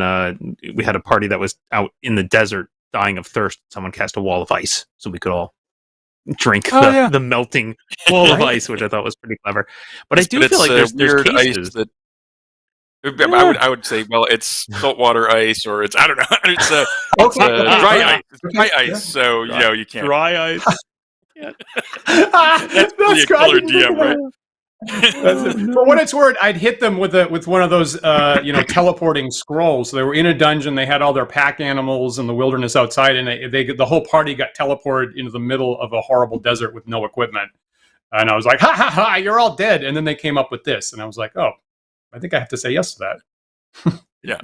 we had a party that was out in the desert dying of thirst. Someone cast a wall of ice so we could all drink the melting wall of ice, which I thought was pretty clever. But I do feel like there's cases that I would say, well, it's saltwater ice, or it's, I don't know, it's dry ice. It's dry ice, so you can't dry ice. That's really a killer DM, right? That's it. For what it's worth, I'd hit them with one of those teleporting scrolls. So they were in a dungeon. They had all their pack animals in the wilderness outside, and the whole party got teleported into the middle of a horrible desert with no equipment. And I was like, ha ha ha, you're all dead. And then they came up with this, and I was like, oh, I think I have to say yes to that. Yeah,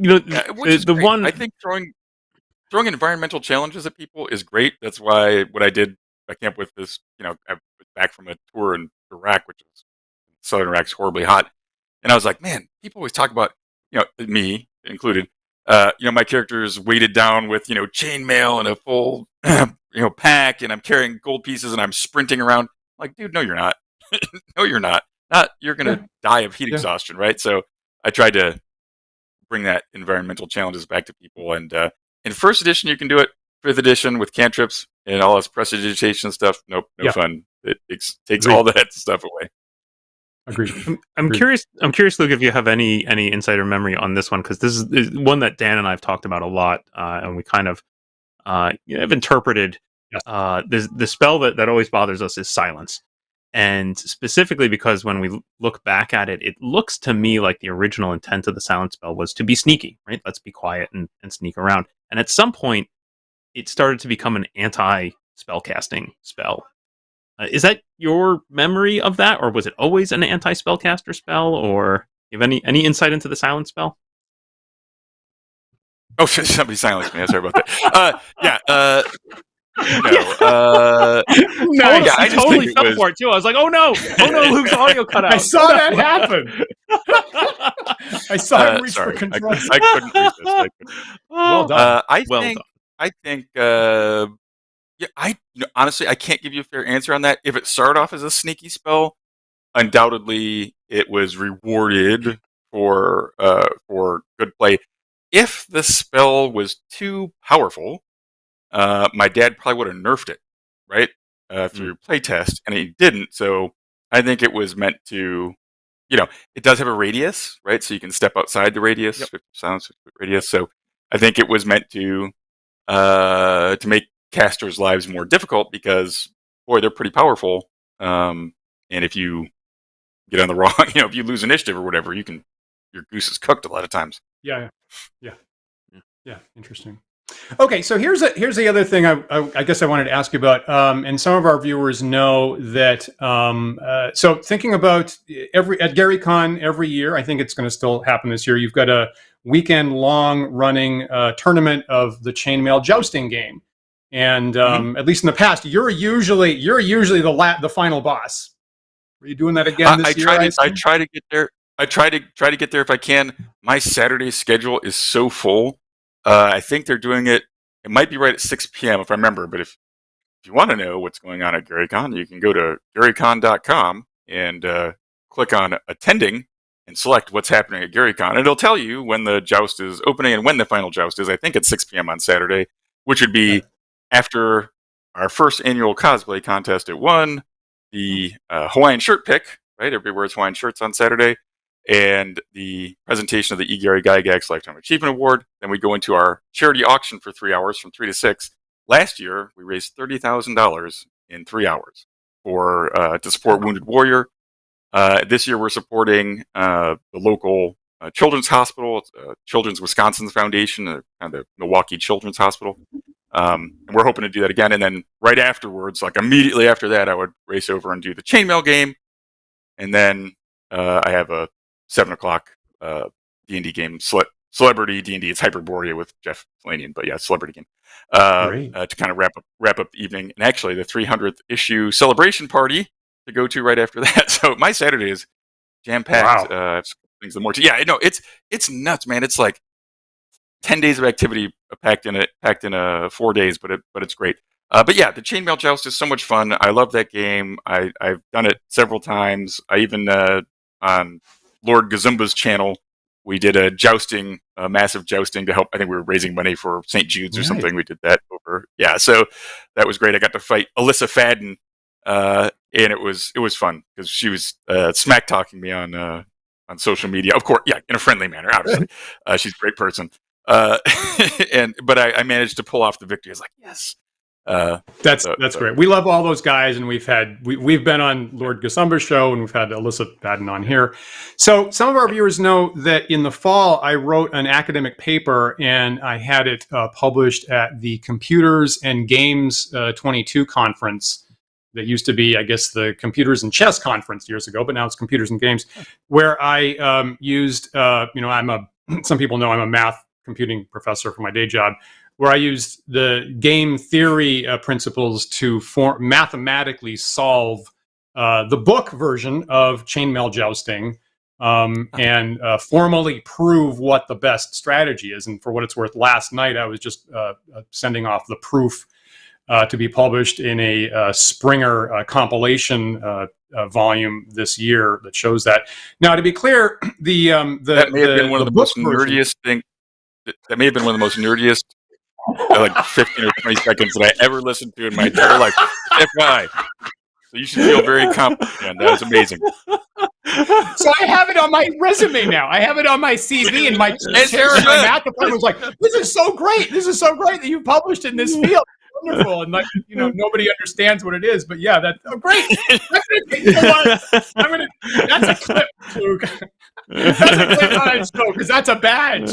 which is the great. one I think throwing environmental challenges at people is great. That's why what I did at camp with this, I was back from a tour in Iraq, which is southern Iraq's horribly hot, and I was like, man, people always talk about, me included, my character's weighted down with, chainmail and a full, pack, and I'm carrying gold pieces and I'm sprinting around. I'm like, dude, no, you're not. No, you're not. You're gonna die of heat exhaustion, right? So I tried to bring that environmental challenges back to people, and in first edition you can do it. Fifth edition with cantrips and all this prestidigitation stuff, nope, no fun. It takes all that stuff away. Agreed. I'm curious, Luke, if you have any insider memory on this one, because this is one that Dan and I have talked about a lot, and we kind of have interpreted. The spell that always bothers us is silence, and specifically because when we look back at it, it looks to me like the original intent of the silence spell was to be sneaky, right? Let's be quiet and sneak around. And at some point, it started to become an anti-spellcasting spell. Is that your memory of that, or was it always an anti-spellcaster spell, or you have any insight into the silence spell? Oh, somebody silenced me. Sorry about that. I totally fell for it too. I was like, oh no, Luke's audio cut out. I saw that happen. I saw him reach for control. I couldn't resist. Well done. I think honestly, I can't give you a fair answer on that. If it started off as a sneaky spell, undoubtedly it was rewarded for good play. If the spell was too powerful, my dad probably would have nerfed it, right, through playtest, and he didn't. So I think it was meant to, it does have a radius, right? So you can step outside the radius, 50 silence radius. So I think it was meant to make casters' lives more difficult because, boy, they're pretty powerful. And if you get on the wrong, if you lose initiative or whatever, your goose is cooked a lot of times. Yeah. Interesting. Okay, so here's the other thing I guess I wanted to ask you about, and some of our viewers know that. So thinking about at GaryCon every year, I think it's going to still happen this year. You've got a weekend-long running tournament of the Chainmail jousting game, and at least in the past, you're usually the final boss. Are you doing that again this year? I try to get there. I try to get there if I can. My Saturday schedule is so full. I think they're doing it. It might be right at 6 p.m. if I remember. But if you want to know what's going on at GaryCon, you can go to GaryCon.com and click on attending and select what's happening at GaryCon. And it'll tell you when the joust is opening and when the final joust is. I think it's 6 p.m. on Saturday, which would be after our first annual cosplay contest at 1, the Hawaiian shirt pick, right? Everybody wears Hawaiian shirts on Saturday. And the presentation of the Gary Gygax Lifetime Achievement Award. Then we go into our charity auction for 3 hours from 3 to 6. Last year, we raised $30,000 in 3 hours to support Wounded Warrior. This year, we're supporting the local children's hospital, Children's Wisconsin Foundation, the Milwaukee Children's Hospital. And we're hoping to do that again. And then right afterwards, like immediately after that, I would race over and do the Chainmail game. And then I have a 7 o'clock D&D game, celebrity D&D. It's Hyperborea with Jeff Flanian, but yeah, celebrity game to kind of wrap up the evening. And actually, the 300th issue celebration party to go to right after that. So my Saturday is jam packed. Wow. Things the more. It's nuts, man. It's like 10 days of activity packed in 4 days, but it's great. But yeah, the Chainmail Joust is so much fun. I love that game. I've done it several times. I even on Lord Gazumba's channel, we did a massive jousting to help. I think we were raising money for St. Jude's or something. We did that over. Yeah, so that was great. I got to fight Alyssa Fadden, and it was fun because she was smack talking me on social media. Of course, yeah, in a friendly manner. Obviously, she's a great person. But I managed to pull off the victory. I was like, yes. That's great. We love all those guys, and we've been on Lord Gasumba's show, and we've had Alyssa Patton on here. So some of our viewers know that in the fall I wrote an academic paper, and I had it published at the Computers and Games 22 conference. That used to be, I guess, the Computers and Chess conference years ago, but now it's Computers and Games, where I used, some people know I'm a math computing professor for my day job, where I used the game theory principles to mathematically solve the book version of chainmail jousting and formally prove what the best strategy is. And for what it's worth, last night I was just sending off the proof to be published in a Springer compilation volume this year that shows that. Now, to be clear, that may have been one of the most nerdiest things. That may have been one of the most nerdiest, like 15 or 20 seconds that I ever listened to in my entire life. FYI. So you should feel very confident, man. That was amazing. So I have it on my resume now. I have it on my CV, and my chair in my math department was like, "This is so great! This is so great that you published in this field. Wonderful!" And nobody understands what it is, but yeah, that's great. That's a clip, Luke. That's a clip on a show because that's a badge.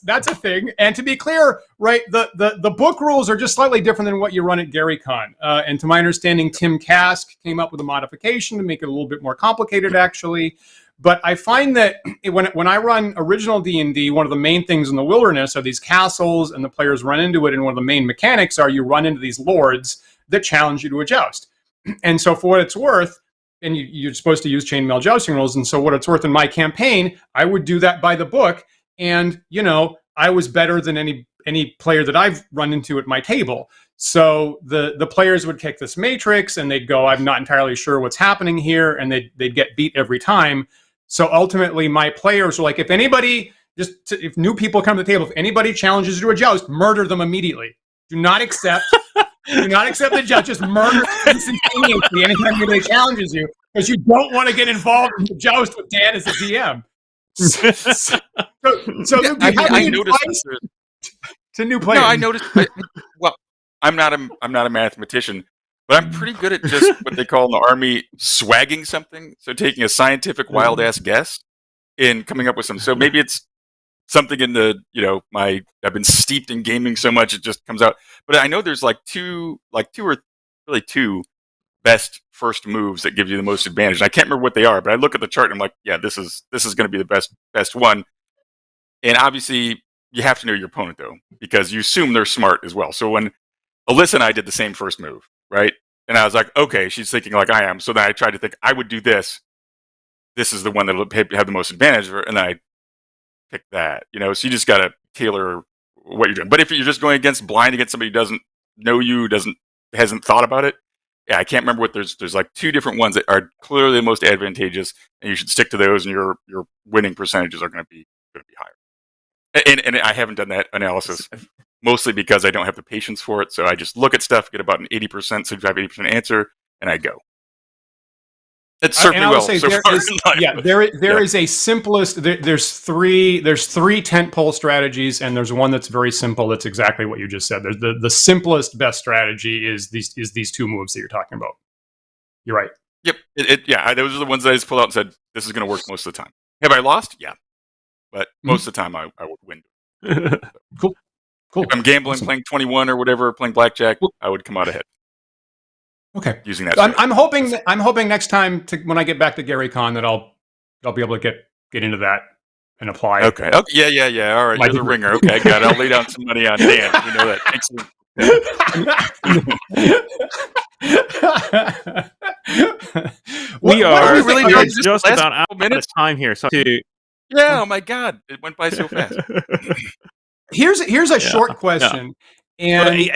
That's a thing. And to be clear, right, the book rules are just slightly different than what you run at GaryCon. And to my understanding, Tim Kask came up with a modification to make it a little bit more complicated, actually. But I find that when I run original D&D, one of the main things in the wilderness are these castles, and the players run into it. And one of the main mechanics are you run into these lords that challenge you to a joust. And so for what it's worth, and you're supposed to use chainmail jousting rules. And so what it's worth in my campaign, I would do that by the book. And, I was better than any player that I've run into at my table. So the players would kick this matrix and they'd go, I'm not entirely sure what's happening here. And they'd get beat every time. So ultimately my players were like, if new people come to the table, if anybody challenges you to a joust, murder them immediately. Do not accept the joust. Just murder instantaneously anytime anybody challenges you, because you don't want to get involved in the joust with Dan as a DM. So Luke, do you have any advice to new players? No, I noticed. Well, I'm not a mathematician, but I'm pretty good at just what they call in the Army swagging something. So taking a scientific wild ass guess and coming up with some. So maybe it's something in the, I've been steeped in gaming so much it just comes out. But I know there's two best first moves that give you the most advantage. And I can't remember what they are, but I look at the chart and I'm like, yeah, this is going to be the best one. And obviously you have to know your opponent though, because you assume they're smart as well. So when Alyssa and I did the same first move, right? And I was like, okay, she's thinking like I am. So then I tried to think I would do this. This is the one that will have the most advantage, and then I pick that, so you just got to tailor what you're doing. But if you're just going blind against somebody who doesn't know you, hasn't thought about it, yeah, I can't remember what there's like two different ones that are clearly the most advantageous, and you should stick to those, and your winning percentages are going to be higher. And I haven't done that analysis mostly because I don't have the patience for it. So I just look at stuff, get about an 80%, 75-80% answer, and I go. It's served me well so far in life. Yeah, there is a simplest. There's three tentpole strategies, and there's one that's very simple. That's exactly what you just said. There's the simplest, best strategy is these two moves that you're talking about. You're right. Yep. Those are the ones that I just pulled out and said this is going to work most of the time. Have I lost? Yeah, but most of the time I would win. Cool. If I'm gambling, playing 21 or whatever, playing blackjack, I would come out ahead. Okay. Using that. I'm hoping next time when I get back to GaryCon that I'll be able to get into that and apply. Okay. Yeah. All right. You're the ringer. Okay, I got it. I'll lay down some money on Dan. You know that. We are really just about out of time here. So yeah. Oh my God! It went by so fast. Here's a short question, and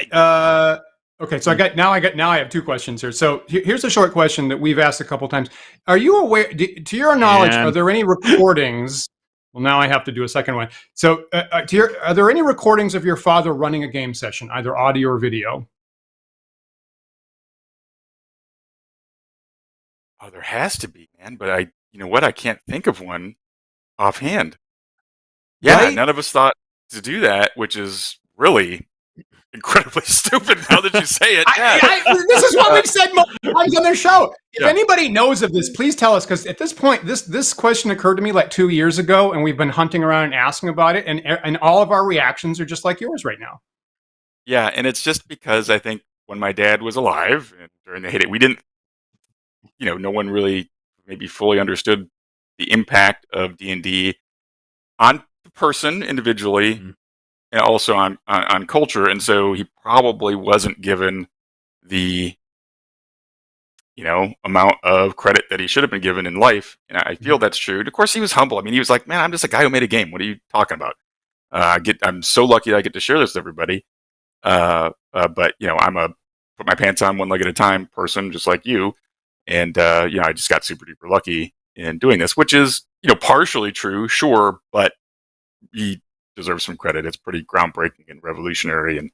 okay, so I have two questions here. So here's a short question that we've asked a couple times. Are you aware, to your knowledge, are there any recordings? Well, now I have to do a second one. So are there any recordings of your father running a game session, either audio or video? Oh, there has to be, man. But I can't think of one offhand. Yeah, right? None of us thought to do that, which is really incredibly stupid now that you say it. This is what we've said multiple times on their show. If Yeah. anybody knows of this, please tell us, because at this point, this question occurred to me like 2 years ago, and we've been hunting around and asking about it, and all of our reactions are just like yours right now. Yeah, and it's just because I think when my dad was alive and during the heyday, we didn't, no one really maybe fully understood the impact of D&D on the person individually, Mhm. and also on culture, and so he probably wasn't given the amount of credit that he should have been given in life, and I feel that's true. And of course, he was humble. I mean, he was like, "Man, I'm just a guy who made a game. What are you talking about? I'm so lucky that I get to share this with everybody." But I'm a put my pants on one leg at a time person, just like you, and I just got super duper lucky in doing this, which is partially true, sure, but he deserves some credit. It's pretty groundbreaking and revolutionary, and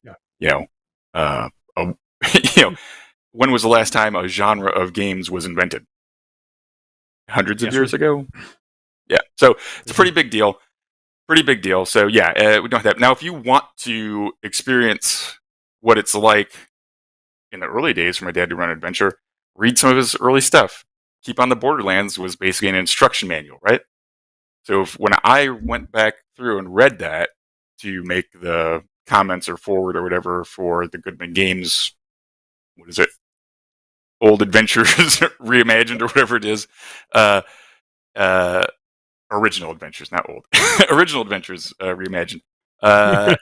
uh, a, when was the last time a genre of games was invented? Hundreds of years ago? Yeah. So it's a pretty big deal. Pretty big deal. So yeah, we don't have that. Now, if you want to experience what it's like in the early days for my dad to run an adventure, read some of his early stuff. Keep on the Borderlands was basically an instruction manual, right? So when I went back through and read that to make the comments or forward or whatever for the Goodman Games, what is it? Old Adventures Reimagined or whatever it is. Original Adventures, not old. Original Adventures Reimagined. When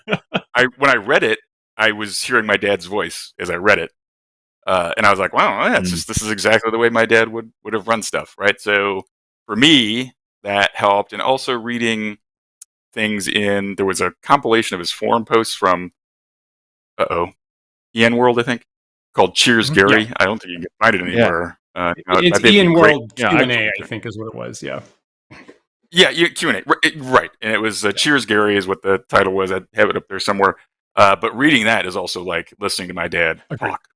I read it, I was hearing my dad's voice as I read it. And I was like, wow, this is exactly the way my dad would have run stuff, right? So for me, that helped. And also reading things there was a compilation of his forum posts from, EN World, I think, called Cheers, Gary. Yeah. I don't think you can find it anywhere. It's Ian World Q&A, I think is what it was, yeah. Yeah, Q&A, right. And it was Cheers, Gary is what the title was. I have it up there somewhere. But reading that is also like listening to my dad talk.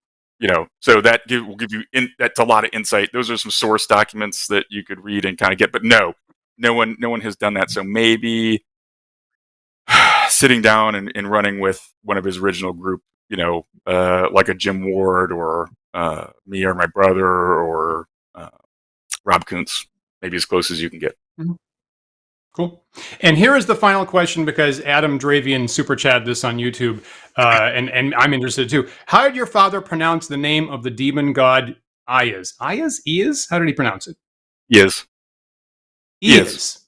So that will give you that's a lot of insight. Those are some source documents that you could read and kind of get. But no one has done that. So maybe sitting down and running with one of his original group, like a Jim Ward or me or my brother or Rob Kuntz, maybe as close as you can get. Mm-hmm. Cool. And here is the final question, because Adam Dravian super chatted this on YouTube, and I'm interested too. How did your father pronounce the name of the demon god Ayaz? Ayaz? Eaz? How did he pronounce it? Yes. Eaz.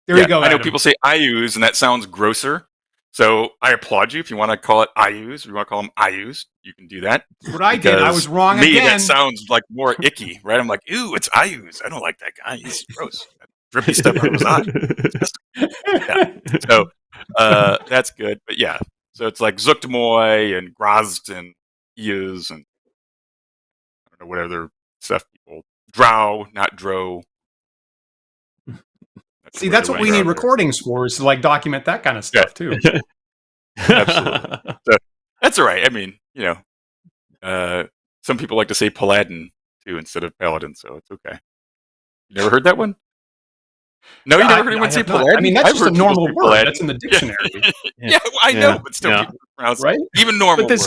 There you go, I know Adam. people say Ayuz, and that sounds grosser. So I applaud you if you want to call it Ayuz. If you want to call him Ayuz, you can do that. That's what I did. I was wrong again. That sounds like more icky, right? I'm like, ooh, it's Ayuz. I don't like that guy. He's gross. Drippy stuff out of his eye. Yeah. So that's good. But yeah, so it's like Zuktmoy and Grazd and Eaz and I don't know what other stuff people. Drow, not Dro. See, that's what we need recordings for, is to like document that kind of stuff too. Absolutely. So that's all right. I mean, some people like to say Paladin too instead of Paladin, so it's okay. You never heard that one? No, you never heard anyone say Paladin? I mean, that's just a normal word. Paladin. That's in the dictionary. Yeah, I know, but still people pronounce right? Even normal but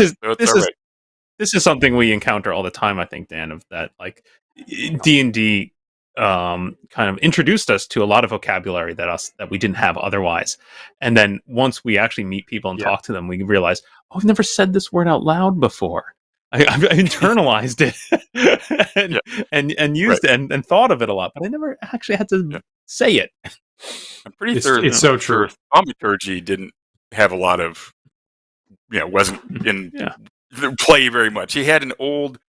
this is something we encounter all the time, I think, Dan, of that, like D&D kind of introduced us to a lot of vocabulary that we didn't have otherwise. And then once we actually meet people and talk to them, we realize, I've never said this word out loud before. I've internalized it and used it and thought of it a lot, but I never actually had to say it. I'm pretty it's so true. Thaumaturgy didn't have a lot of, wasn't in play very much. He had an old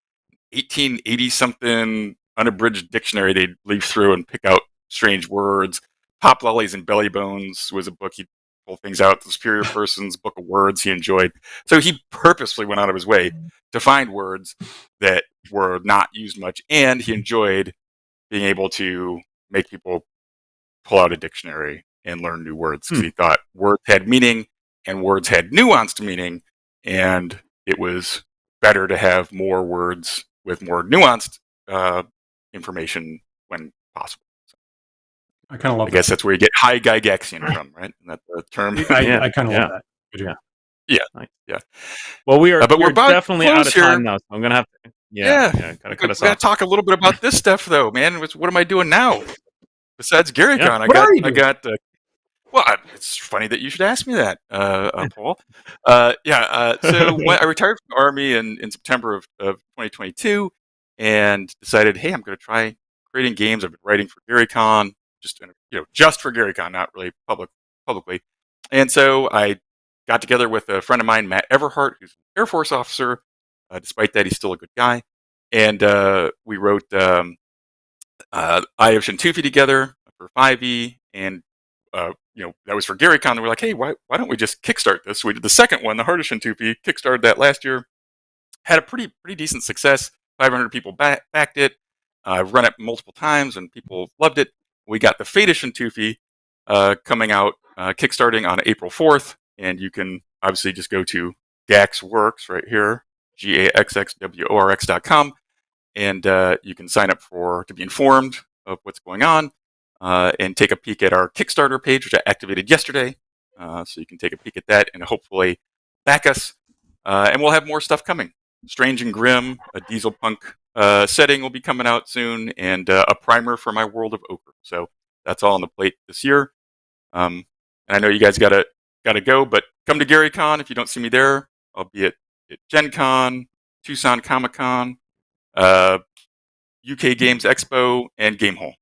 1880 something unabridged dictionary they'd leaf through and pick out strange words. Pop Lollies and Belly Bones was a book he'd pull things out. The Superior Person's Book of Words he enjoyed. So he purposely went out of his way to find words that were not used much, and he enjoyed being able to make people pull out a dictionary and learn new words, because he thought words had meaning and words had nuanced meaning, and it was better to have more words with more nuanced information when possible. So, I kind of love I guess that's where you get high Gygaxian from, right? Isn't that the term? I kind of love that. Yeah. Nice. Yeah. Well, But we're about definitely out of close time here. now, so I'm gonna have to. Yeah. Gotta We cut us gotta off. talk a little bit about this stuff, though, man. What am I doing now? Besides GaryCon, Yeah. What are you doing? Well, it's funny that you should ask me that, Paul. So when I retired from the Army in September of 2022 and decided, hey, I'm going to try creating games. I've been writing for GaryCon, just for GaryCon, not really publicly. And so I got together with a friend of mine, Matt Everhart, who's an Air Force officer. Despite that, he's still a good guy. And we wrote Eye of Chentoufi together for 5e, and that was for GaryCon. And we're like, hey, why don't we just kickstart this? So we did the second one, the Heart of Chentoufi, kickstarted that last year. Had a pretty decent success. 500 people backed it. I've run it multiple times, and people loved it. We got the Fate of Chentoufi coming out, kickstarting on April 4th, and you can obviously just go to Gaxx Worx right here, GaxxWorx.com, and you can sign up to be informed of what's going on. And take a peek at our Kickstarter page, which I activated yesterday. So you can take a peek at that and hopefully back us. And we'll have more stuff coming. Strange and Grim, a diesel punk setting will be coming out soon, and a primer for my World of Okkorim. So that's all on the plate this year. And I know you guys gotta go, but come to GaryCon if you don't see me there. I'll be at Gen Con, Tucson Comic Con, UK Games Expo, and Game Hall.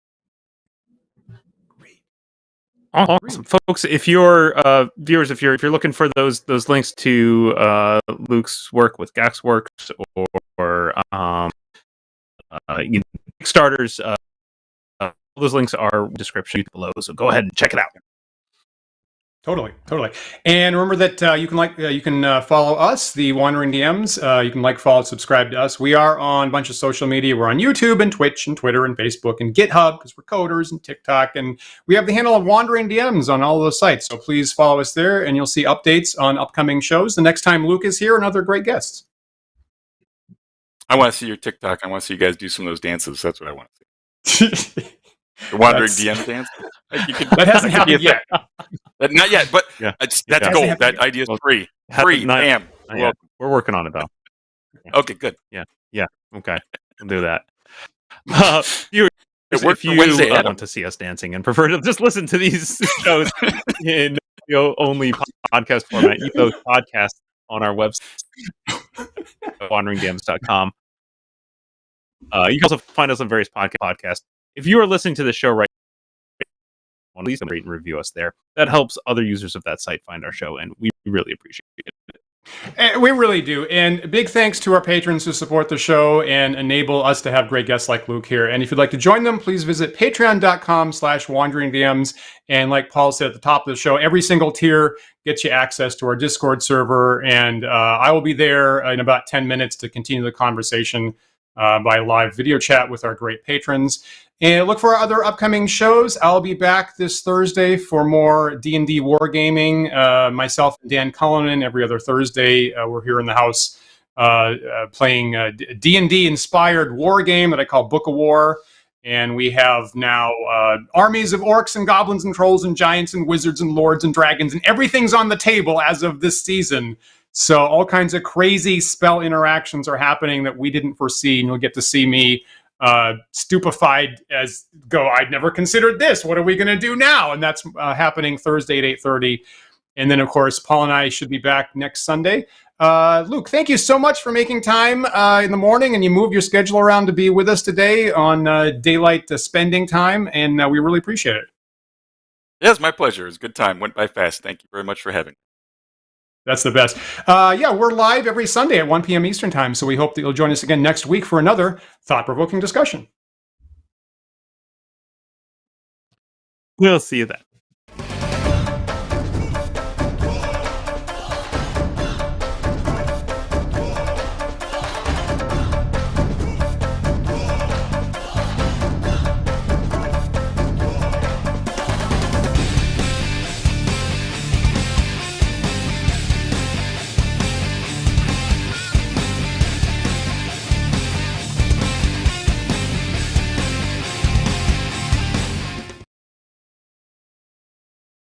Awesome, folks! If you're viewers, if you're looking for those links to Luke's work with Gaxx Worx or Kickstarters, all those links are in the description below. So go ahead and check it out. Totally. And remember that you can follow us, the Wandering DMs. You can follow, subscribe to us. We are on a bunch of social media. We're on YouTube and Twitch and Twitter and Facebook and GitHub because we're coders, and TikTok. And we have the handle of Wandering DMs on all of those sites. So please follow us there, and you'll see updates on upcoming shows. The next time Luke is here and other great guests. I want to see your TikTok. I want to see you guys do some of those dances. That's what I want to see. The Wandering DM dance. That hasn't happened yet. Not yet, but that's gold. That idea is free. Bam. We're working on it, though. Okay, good. Yeah. Okay, we'll do that. If you want to see us dancing and prefer to just listen to these shows in only podcast format, you go podcast on our website, wanderingdms.com. You can also find us on various podcasts. If you are listening to the show right now, please rate and review us there. That helps other users of that site find our show, and we really appreciate it. And we really do. And big thanks to our patrons who support the show and enable us to have great guests like Luke here. And if you'd like to join them, please visit patreon.com/wanderingdms. And like Paul said at the top of the show, every single tier gets you access to our Discord server. And I will be there in about 10 minutes to continue the conversation by live video chat with our great patrons. And look for our other upcoming shows. I'll be back this Thursday for more D&D wargaming. Myself and Dan Cullinan every other Thursday. We're here in the house playing a D&D-inspired war game that I call Book of War. And we have now armies of orcs and goblins and trolls and giants and wizards and lords and dragons. And everything's on the table as of this season. So all kinds of crazy spell interactions are happening that we didn't foresee. And you'll get to see me stupefied I'd never considered this. What are we going to do now? And that's happening Thursday at 8:30. And then, of course, Paul and I should be back next Sunday. Luke, thank you so much for making time in the morning, and you moved your schedule around to be with us today on daylight spending time, and we really appreciate it. Yeah, it's my pleasure. It was a good time. Went by fast. Thank you very much for having me. That's the best. We're live every Sunday at 1 p.m. Eastern Time, so we hope that you'll join us again next week for another thought-provoking discussion. We'll see you then.